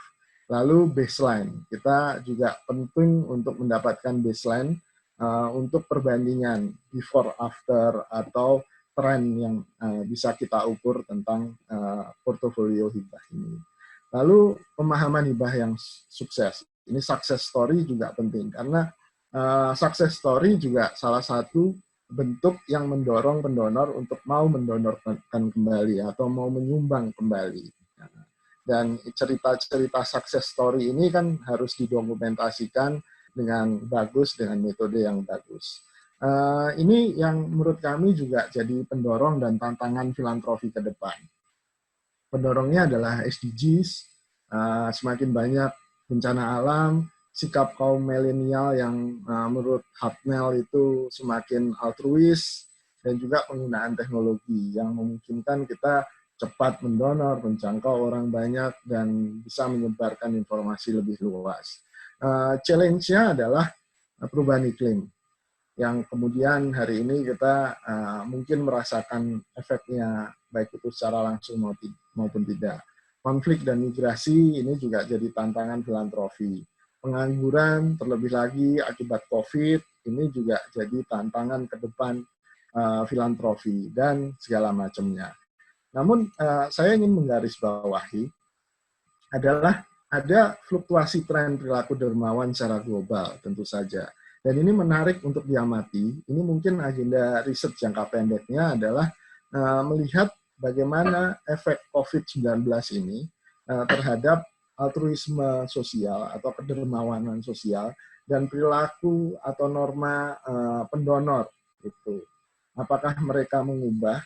Lalu baseline, kita juga penting untuk mendapatkan baseline untuk perbandingan before after atau tren yang bisa kita ukur tentang portofolio hibah ini. Lalu pemahaman hibah yang sukses, ini success story juga penting karena success story juga salah satu bentuk yang mendorong pendonor untuk mau mendonorkan kembali atau mau menyumbang kembali. Dan cerita-cerita success story ini kan harus didokumentasikan dengan bagus, dengan metode yang bagus. Ini yang menurut kami juga jadi pendorong dan tantangan filantropi ke depan. Pendorongnya adalah SDGs, semakin banyak bencana alam, sikap kaum milenial yang menurut Hartnell itu semakin altruis, dan juga penggunaan teknologi yang memungkinkan kita cepat mendonor, menjangkau orang banyak, dan bisa menyebarkan informasi lebih luas. Challenge-nya adalah perubahan iklim, yang kemudian hari ini kita mungkin merasakan efeknya, baik itu secara langsung maupun tidak. Konflik dan migrasi ini juga jadi tantangan filantropi. Pengangguran, terlebih lagi akibat COVID, ini juga jadi tantangan ke depan filantropi, dan segala macamnya. Namun saya ingin menggarisbawahi adalah ada fluktuasi tren perilaku dermawan secara global tentu saja. Dan ini menarik untuk diamati. Ini mungkin agenda riset jangka pendeknya adalah melihat bagaimana efek COVID-19 ini terhadap altruisme sosial atau kedermawanan sosial dan perilaku atau norma pendonor itu. Apakah mereka mengubah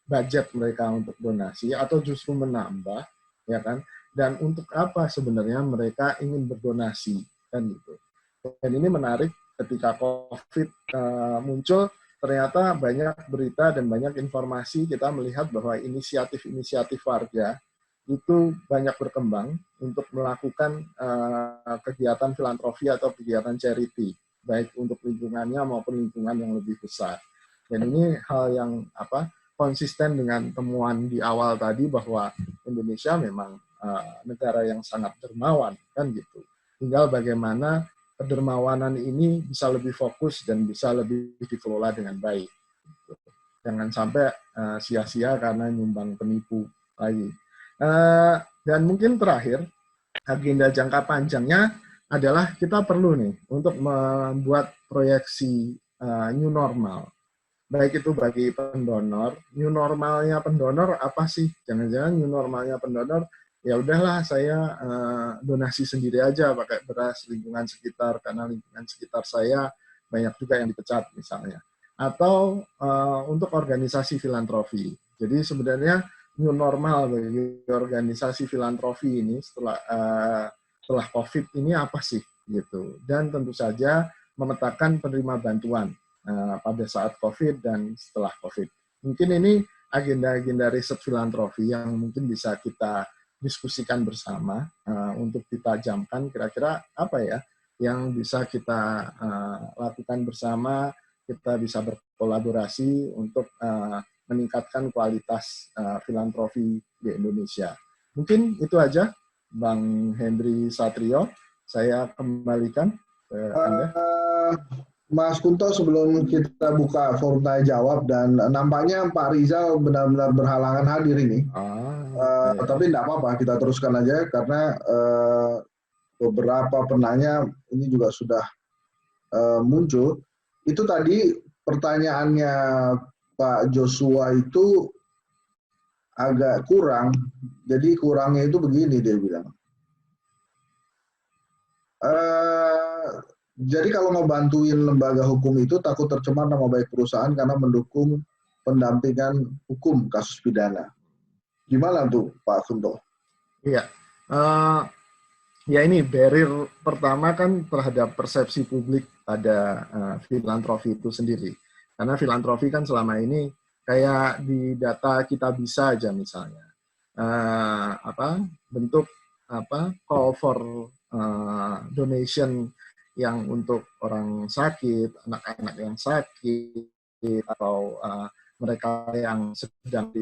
budget mereka untuk donasi atau justru menambah, ya kan? Dan untuk apa sebenarnya mereka ingin berdonasi, kan gitu. Dan ini menarik ketika COVID muncul, ternyata banyak berita dan banyak informasi kita melihat bahwa inisiatif-inisiatif warga itu banyak berkembang untuk melakukan kegiatan filantropi atau kegiatan charity, baik untuk lingkungannya maupun lingkungan yang lebih besar. Dan ini hal yang konsisten dengan temuan di awal tadi bahwa Indonesia memang negara yang sangat dermawan, kan gitu. Tinggal bagaimana kedermawanan ini bisa lebih fokus dan bisa lebih dikelola dengan baik. Jangan sampai sia-sia karena nyumbang penipu lagi. Dan mungkin terakhir, agenda jangka panjangnya adalah kita perlu nih untuk membuat proyeksi new normal. Baik itu bagi pendonor, new normalnya pendonor apa sih? Jangan-jangan new normalnya pendonor, ya udahlah saya donasi sendiri aja pakai beras lingkungan sekitar, karena lingkungan sekitar saya banyak juga yang dipecat misalnya. Atau untuk organisasi filantropi. Jadi sebenarnya new normal bagi organisasi filantropi ini setelah COVID ini apa sih? Gitu. Dan tentu saja memetakan penerima bantuan pada saat COVID dan setelah COVID. Mungkin ini agenda-agenda riset filantropi yang mungkin bisa kita diskusikan bersama untuk ditajamkan kira-kira apa ya yang bisa kita lakukan bersama, kita bisa berkolaborasi untuk meningkatkan kualitas filantropi di Indonesia. Mungkin itu aja, Bang Hendry Satrio. Saya kembalikan ke Anda. Mas Kunto, sebelum kita buka forum tanya jawab, dan nampaknya Pak Rizal benar-benar berhalangan hadir ini. Tapi tidak apa-apa, kita teruskan aja karena beberapa penanya ini juga sudah muncul. Itu tadi pertanyaannya Pak Joshua itu agak kurang. Jadi kurangnya itu begini, dia bilang. Jadi kalau ngebantuin lembaga hukum itu takut tercemar nama baik perusahaan karena mendukung pendampingan hukum kasus pidana. Gimana tuh Pak Kunto? Iya, ya ini barrier pertama kan terhadap persepsi publik pada filantropi itu sendiri. Karena filantropi kan selama ini kayak di data kita bisa aja misalnya bentuk call for donation yang untuk orang sakit, anak-anak yang sakit, atau mereka yang sedang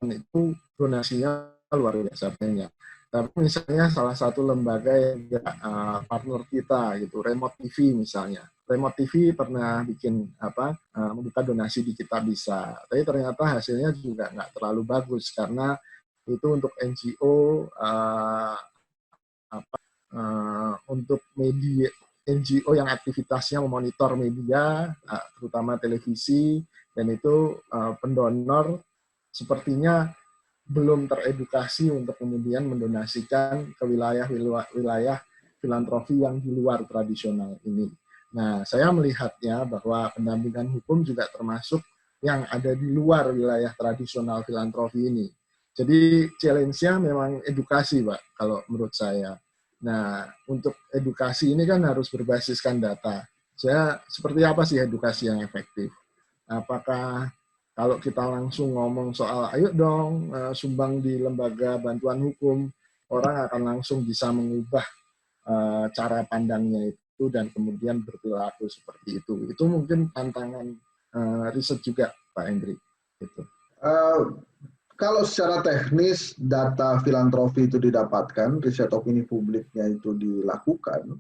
itu donasinya luar biasa banyak. Tapi misalnya salah satu lembaga yang partner kita gitu, Remote TV misalnya. Remote TV pernah bikin membuka donasi di Kita Bisa, tapi ternyata hasilnya juga nggak terlalu bagus karena itu untuk NGO untuk NGO yang aktivitasnya memonitor media, terutama televisi, dan itu pendonor sepertinya belum teredukasi untuk kemudian mendonasikan ke wilayah filantropi yang di luar tradisional ini. Nah, saya melihatnya bahwa pendampingan hukum juga termasuk yang ada di luar wilayah tradisional filantropi ini. Jadi challenge-nya memang edukasi, Pak, kalau menurut saya. Nah, untuk edukasi ini kan harus berbasiskan data. Seperti apa sih edukasi yang efektif? Apakah kalau kita langsung ngomong soal, ayo dong sumbang di lembaga bantuan hukum, orang akan langsung bisa mengubah cara pandangnya itu dan kemudian berperilaku seperti itu. Itu mungkin tantangan riset juga, Pak Hendri. Gitu. Kalau secara teknis data filantropi itu didapatkan, riset opini publiknya itu dilakukan,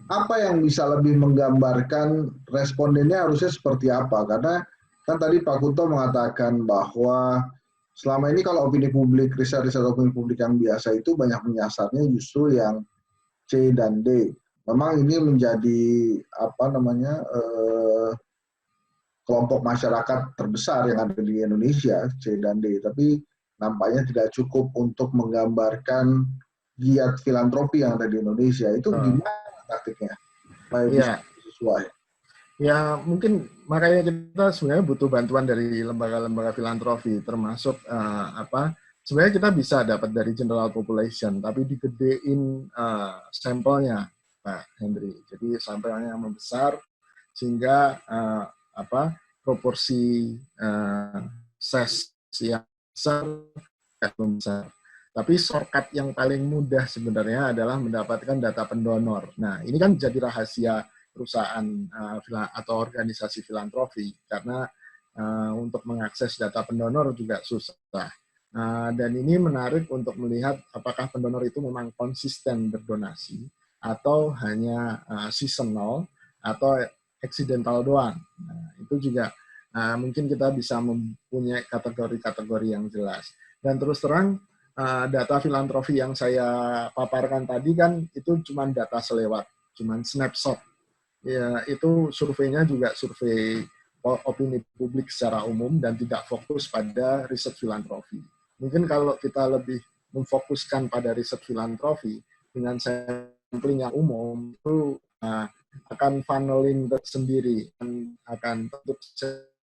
apa yang bisa lebih menggambarkan respondennya harusnya seperti apa? Karena kan tadi Pak Kunto mengatakan bahwa selama ini kalau opini publik, riset-riset opini publik yang biasa itu banyak menyasarnya justru yang C dan D. Memang ini menjadi kelompok masyarakat terbesar yang ada di Indonesia, C dan D, tapi nampaknya tidak cukup untuk menggambarkan giat filantropi yang ada di Indonesia. Itu gimana taktiknya? Supaya bisa sesuai. Ya, mungkin makanya kita sebenarnya butuh bantuan dari lembaga-lembaga filantropi, termasuk sebenarnya kita bisa dapat dari general population, tapi digedein sampelnya, Pak Hendri. Jadi sampelnya membesar, sehingga proporsi ses yang besar. Tapi shortcut yang paling mudah sebenarnya adalah mendapatkan data pendonor. Nah, ini kan jadi rahasia perusahaan atau organisasi filantropi, karena untuk mengakses data pendonor juga susah. Dan ini menarik untuk melihat apakah pendonor itu memang konsisten berdonasi, atau hanya seasonal, atau accidental doang. Nah, itu juga mungkin kita bisa mempunyai kategori-kategori yang jelas. Dan terus terang, data filantropi yang saya paparkan tadi kan itu cuma data selewat, cuma snapshot. Ya, itu surveinya juga survei opini publik secara umum dan tidak fokus pada riset filantropi. Mungkin kalau kita lebih memfokuskan pada riset filantropi dengan sampling yang umum, itu akan funneling tersendiri, akan tentu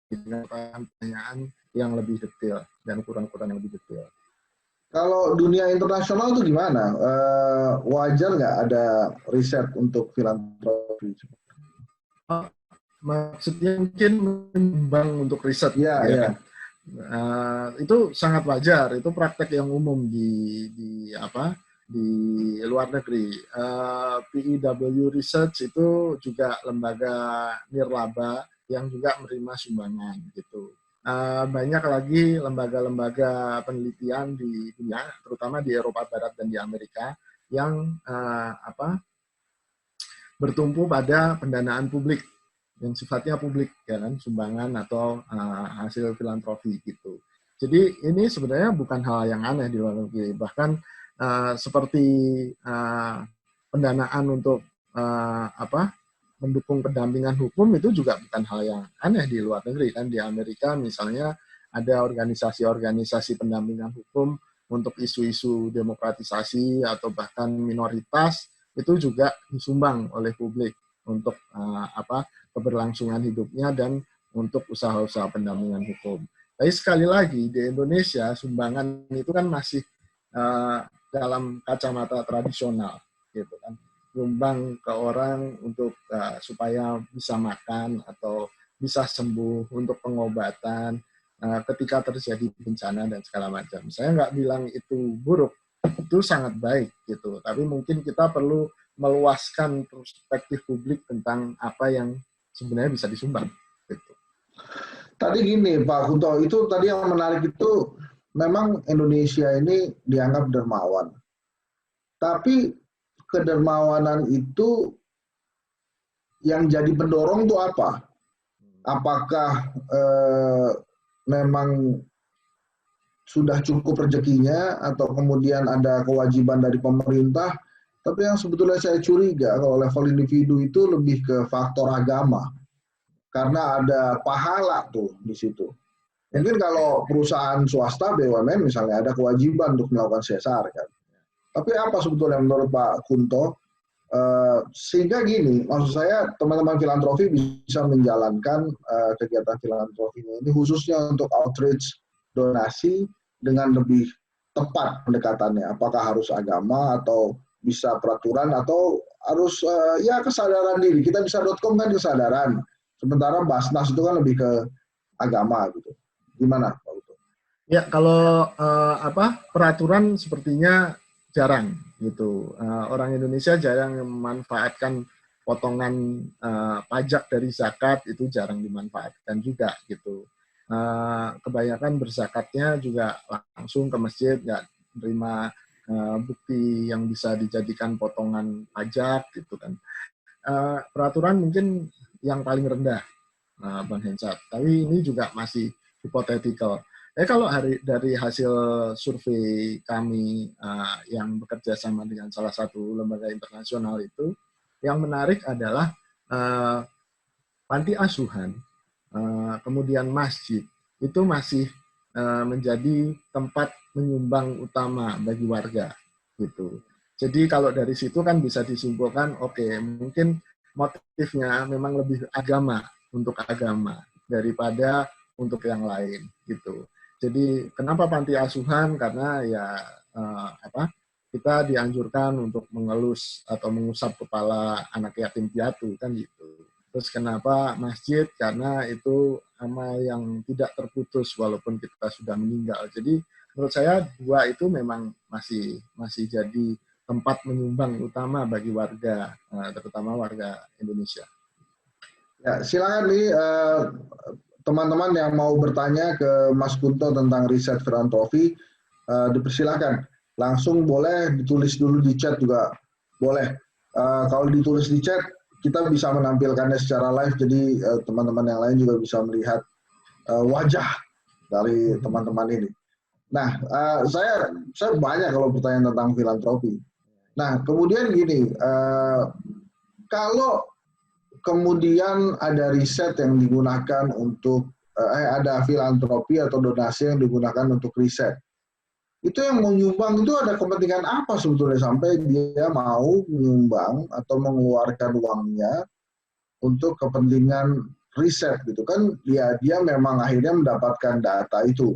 dengan pertanyaan yang lebih detail dan ukuran-ukuran yang lebih detail. Kalau dunia internasional itu gimana? Wajar nggak ada riset untuk filantropi? Maksudnya mungkin menyumbang untuk riset. Ya. Itu sangat wajar. Itu praktek yang umum di luar negeri. PEW Research itu juga lembaga nirlaba yang juga menerima sumbangan gitu. Banyak lagi lembaga-lembaga penelitian di dunia, terutama di Eropa Barat dan di Amerika, yang bertumpu pada pendanaan publik, yang sifatnya publik, ya kan, sumbangan atau hasil filantropi gitu. Jadi ini sebenarnya bukan hal yang aneh di luar negeri, bahkan seperti pendanaan untuk mendukung pendampingan hukum itu juga bukan hal yang aneh di luar negeri, kan. Di Amerika misalnya ada organisasi-organisasi pendampingan hukum untuk isu-isu demokratisasi atau bahkan minoritas, itu juga disumbang oleh publik untuk keberlangsungan hidupnya dan untuk usaha-usaha pendampingan hukum. Tapi sekali lagi di Indonesia sumbangan itu kan masih dalam kacamata tradisional, gitu kan. Nyumbang ke orang untuk supaya bisa makan atau bisa sembuh, untuk pengobatan ketika terjadi bencana dan segala macam. Saya nggak bilang itu buruk, itu sangat baik gitu. Tapi mungkin kita perlu meluaskan perspektif publik tentang apa yang sebenarnya bisa disumbang. Gitu. Tadi gini Pak Kunto, itu tadi yang menarik itu memang Indonesia ini dianggap dermawan. Tapi kedermawanan itu yang jadi pendorong itu apa? Apakah memang sudah cukup rezekinya atau kemudian ada kewajiban dari pemerintah Tapi yang sebetulnya saya curiga kalau level individu itu lebih ke faktor agama. Karena ada pahala tuh di situ. Mungkin kalau perusahaan swasta BUMN misalnya ada kewajiban untuk melakukan CSR kan. Tapi apa sebetulnya menurut Pak Kunto? Sehingga gini, maksud saya teman-teman filantropi bisa menjalankan kegiatan filantropinya ini khususnya untuk outreach donasi dengan lebih tepat pendekatannya. Apakah harus agama atau bisa peraturan atau harus ya kesadaran diri. Kita bisa.com kan kesadaran. Sementara Basnas itu kan lebih ke agama gitu. Gimana Pak Kunto? Ya, kalau peraturan sepertinya jarang gitu. Orang Indonesia jarang memanfaatkan potongan pajak dari zakat, itu jarang dimanfaatkan juga gitu. Kebanyakan berzakatnya juga langsung ke masjid, nggak menerima bukti yang bisa dijadikan potongan pajak gitu kan. Peraturan mungkin yang paling rendah, Bang Hensat. Tapi ini juga masih hypothetical. Kalau dari hasil survei kami yang bekerja sama dengan salah satu lembaga internasional itu, yang menarik adalah panti asuhan, kemudian masjid, itu masih menjadi tempat menyumbang utama bagi warga. Gitu. Jadi kalau dari situ kan bisa disimpulkan, oke, mungkin motifnya memang lebih untuk agama daripada untuk yang lain gitu. Jadi kenapa panti asuhan? Karena ya kita dianjurkan untuk mengelus atau mengusap kepala anak yatim piatu kan gitu. Terus kenapa masjid? Karena itu amal yang tidak terputus walaupun kita sudah meninggal. Jadi menurut saya dua itu memang masih jadi tempat menyumbang utama bagi warga, terutama warga Indonesia. Ya, silakan nih teman-teman yang mau bertanya ke Mas Kunto tentang riset filantropi, dipersilakan. Langsung boleh ditulis dulu di chat juga boleh. Kalau ditulis di chat, kita bisa menampilkannya secara live, jadi teman-teman yang lain juga bisa melihat wajah dari teman-teman ini. Nah, saya banyak kalau pertanyaan tentang filantropi. Nah, kemudian gini, kalau kemudian ada riset yang digunakan untuk, ada filantropi atau donasi yang digunakan untuk riset, itu yang menyumbang itu ada kepentingan apa sebetulnya sampai dia mau menyumbang atau mengeluarkan uangnya untuk kepentingan riset gitu kan? Dia memang akhirnya mendapatkan data itu.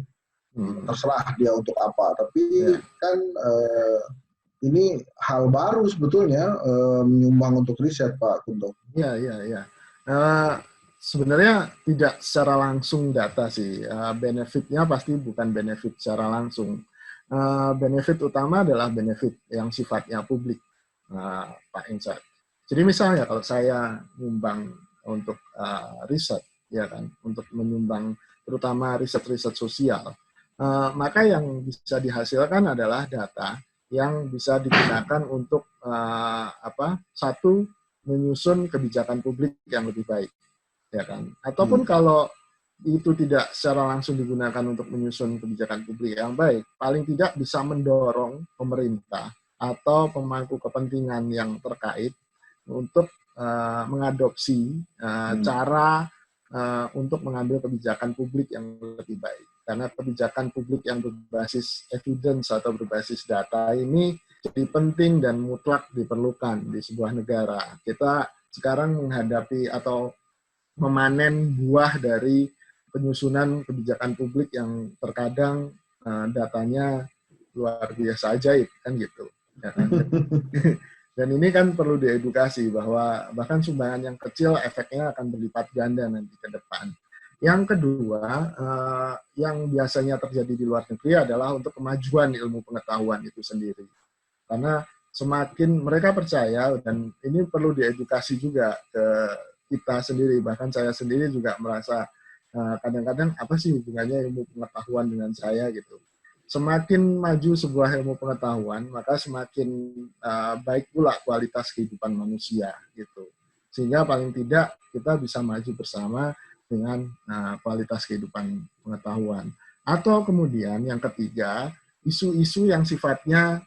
Terserah dia untuk apa, tapi kan ini hal baru sebetulnya menyumbang untuk riset, Pak Kunto. Iya. Sebenarnya tidak secara langsung data sih. Benefitnya pasti bukan benefit secara langsung. Benefit utama adalah benefit yang sifatnya publik, Pak Insat. Jadi misalnya kalau saya nyumbang untuk riset, ya kan, untuk menyumbang terutama riset-riset sosial, maka yang bisa dihasilkan adalah data yang bisa digunakan untuk satu, menyusun kebijakan publik yang lebih baik, ya kan? Ataupun kalau itu tidak secara langsung digunakan untuk menyusun kebijakan publik yang baik, paling tidak bisa mendorong pemerintah atau pemangku kepentingan yang terkait untuk mengadopsi cara untuk mengambil kebijakan publik yang lebih baik. Karena kebijakan publik yang berbasis evidence atau berbasis data ini jadi penting dan mutlak diperlukan di sebuah negara. Kita sekarang menghadapi atau memanen buah dari penyusunan kebijakan publik yang terkadang datanya luar biasa ajaib, kan gitu. Ya kan? Dan ini kan perlu diedukasi bahwa bahkan sumbangan yang kecil efeknya akan berlipat ganda nanti ke depan. Yang kedua, yang biasanya terjadi di luar negeri adalah untuk kemajuan ilmu pengetahuan itu sendiri. Karena semakin mereka percaya, dan ini perlu diedukasi juga ke kita sendiri, bahkan saya sendiri juga merasa kadang-kadang apa sih hubungannya ilmu pengetahuan dengan saya gitu. Semakin maju sebuah ilmu pengetahuan, maka semakin baik pula kualitas kehidupan manusia gitu. Sehingga paling tidak kita bisa maju bersama dengan kualitas kehidupan pengetahuan. Atau kemudian yang ketiga, isu-isu yang sifatnya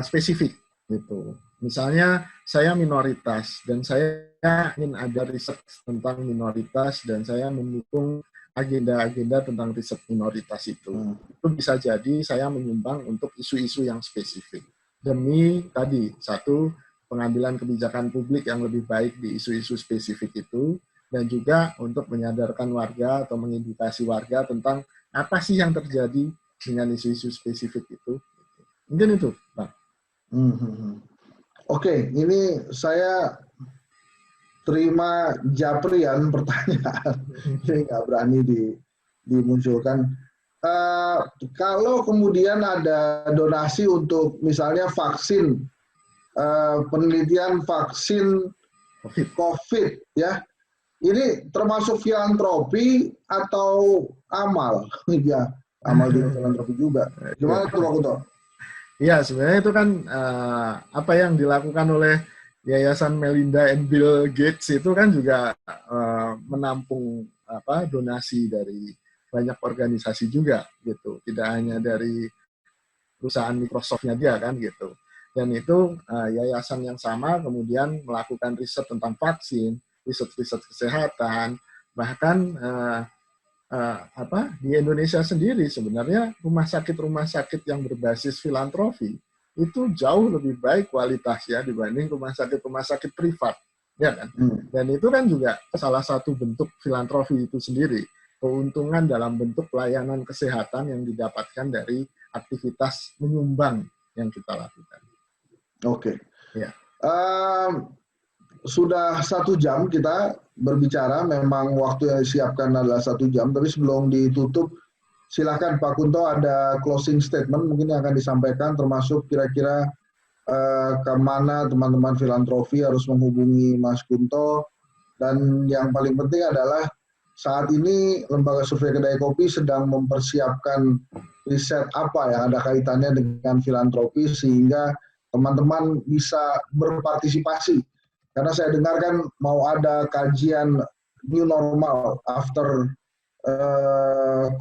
spesifik gitu. Misalnya saya minoritas dan saya ingin ada riset tentang minoritas dan saya mendukung agenda-agenda tentang riset minoritas itu. Itu bisa jadi saya menyumbang untuk isu-isu yang spesifik. Demi tadi, satu, pengambilan kebijakan publik yang lebih baik di isu-isu spesifik itu, dan juga untuk menyadarkan warga atau mengedukasi warga tentang apa sih yang terjadi dengan isu-isu spesifik itu. Mungkin itu, Bang. Oke, ini saya terima Japrian pertanyaan, ini nggak berani dimunculkan. Kalau kemudian ada donasi untuk misalnya vaksin, penelitian vaksin COVID, ya, ini termasuk filantropi atau amal? Ya, amal juga filantropi juga. Gimana tuh, Pak Kunto? Ya, sebenarnya itu kan apa yang dilakukan oleh Yayasan Melinda and Bill Gates itu kan juga menampung donasi dari banyak organisasi juga gitu, tidak hanya dari perusahaan Microsoft-nya dia kan gitu. Dan itu yayasan yang sama kemudian melakukan riset tentang vaksin, riset-riset kesehatan, bahkan di Indonesia sendiri sebenarnya rumah sakit yang berbasis filantropi itu jauh lebih baik kualitasnya dibanding rumah sakit privat, ya kan? Dan itu kan juga salah satu bentuk filantropi itu sendiri, keuntungan dalam bentuk pelayanan kesehatan yang didapatkan dari aktivitas menyumbang yang kita lakukan. Oke. Ya. Sudah 1 jam kita berbicara, memang waktu yang disiapkan adalah 1 jam, tapi sebelum ditutup, silakan Pak Kunto ada closing statement mungkin yang akan disampaikan, termasuk kira-kira kemana teman-teman filantropi harus menghubungi Mas Kunto, dan yang paling penting adalah saat ini Lembaga Survei Kedai Kopi sedang mempersiapkan riset apa yang ada kaitannya dengan filantropi sehingga teman-teman bisa berpartisipasi. Karena saya dengar kan mau ada kajian new normal after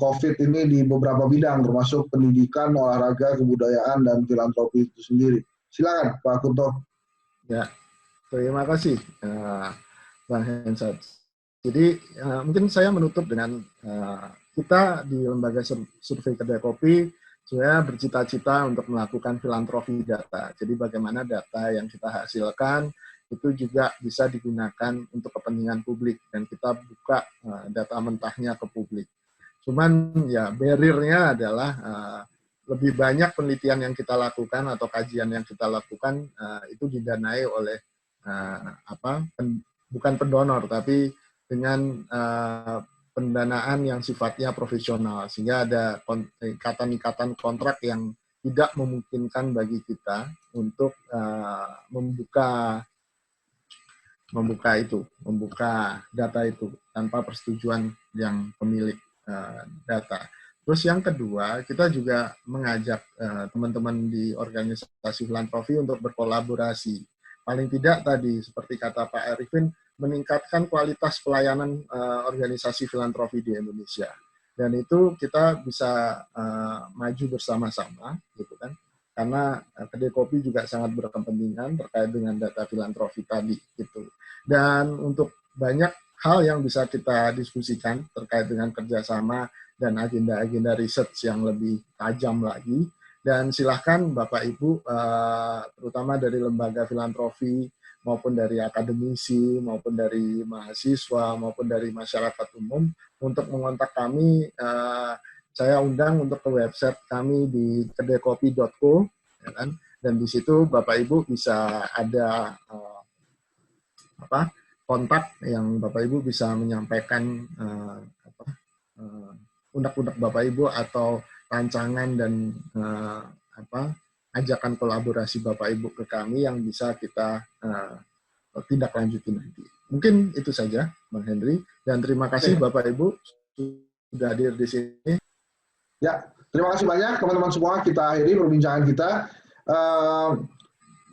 COVID ini di beberapa bidang, termasuk pendidikan, olahraga, kebudayaan, dan filantropi itu sendiri. Silakan Pak Kunto. Ya, terima kasih Bang Hensat. Jadi mungkin saya menutup dengan kita di Lembaga Survei Kedai Kopi sebenarnya bercita-cita untuk melakukan filantropi data. Jadi bagaimana data yang kita hasilkan itu juga bisa digunakan untuk kepentingan publik dan kita buka data mentahnya ke publik. Cuman ya barrier-nya adalah lebih banyak penelitian yang kita lakukan atau kajian yang kita lakukan itu didanai oleh bukan pendonor tapi dengan pendanaan yang sifatnya profesional, sehingga ada ikatan-ikatan kontrak yang tidak memungkinkan bagi kita untuk membuka data itu tanpa persetujuan yang pemilik data. Terus yang kedua, kita juga mengajak teman-teman di organisasi filantropi untuk berkolaborasi. Paling tidak tadi, seperti kata Pak Arifin, meningkatkan kualitas pelayanan organisasi filantropi di Indonesia. Dan itu kita bisa maju bersama-sama, gitu kan? Karena Kedai Kopi juga sangat berkepentingan terkait dengan data filantropi tadi gitu. Dan untuk banyak hal yang bisa kita diskusikan terkait dengan kerjasama dan agenda-agenda riset yang lebih tajam lagi. Dan silahkan Bapak Ibu, terutama dari lembaga filantropi maupun dari akademisi, maupun dari mahasiswa, maupun dari masyarakat umum untuk mengontak kami. Saya undang untuk ke website kami di kedaicoffee.co, ya kan? Dan di situ Bapak Ibu bisa ada kontak yang Bapak Ibu bisa menyampaikan unek-unek Bapak Ibu atau rancangan dan ajakan kolaborasi Bapak Ibu ke kami yang bisa kita tindak lanjuti nanti. Mungkin itu saja, Bang Henry. Dan terima kasih Bapak Ibu sudah hadir di sini. Ya, terima kasih banyak teman-teman semua. Kita akhiri perbincangan kita.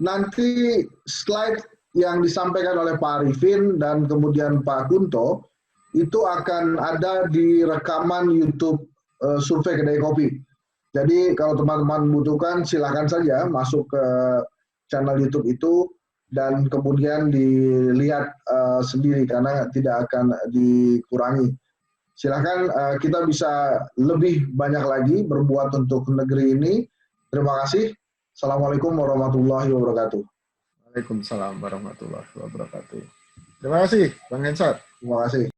Nanti slide yang disampaikan oleh Pak Arifin dan kemudian Pak Kunto itu akan ada di rekaman YouTube Survei Kedai Kopi. Jadi kalau teman-teman butuhkan silahkan saja masuk ke channel YouTube itu dan kemudian dilihat sendiri karena tidak akan dikurangi. Silahkan kita bisa lebih banyak lagi berbuat untuk negeri ini. Terima kasih. Assalamualaikum warahmatullahi wabarakatuh. Waalaikumsalam warahmatullahi wabarakatuh. Terima kasih, Bang Hensat. Terima kasih.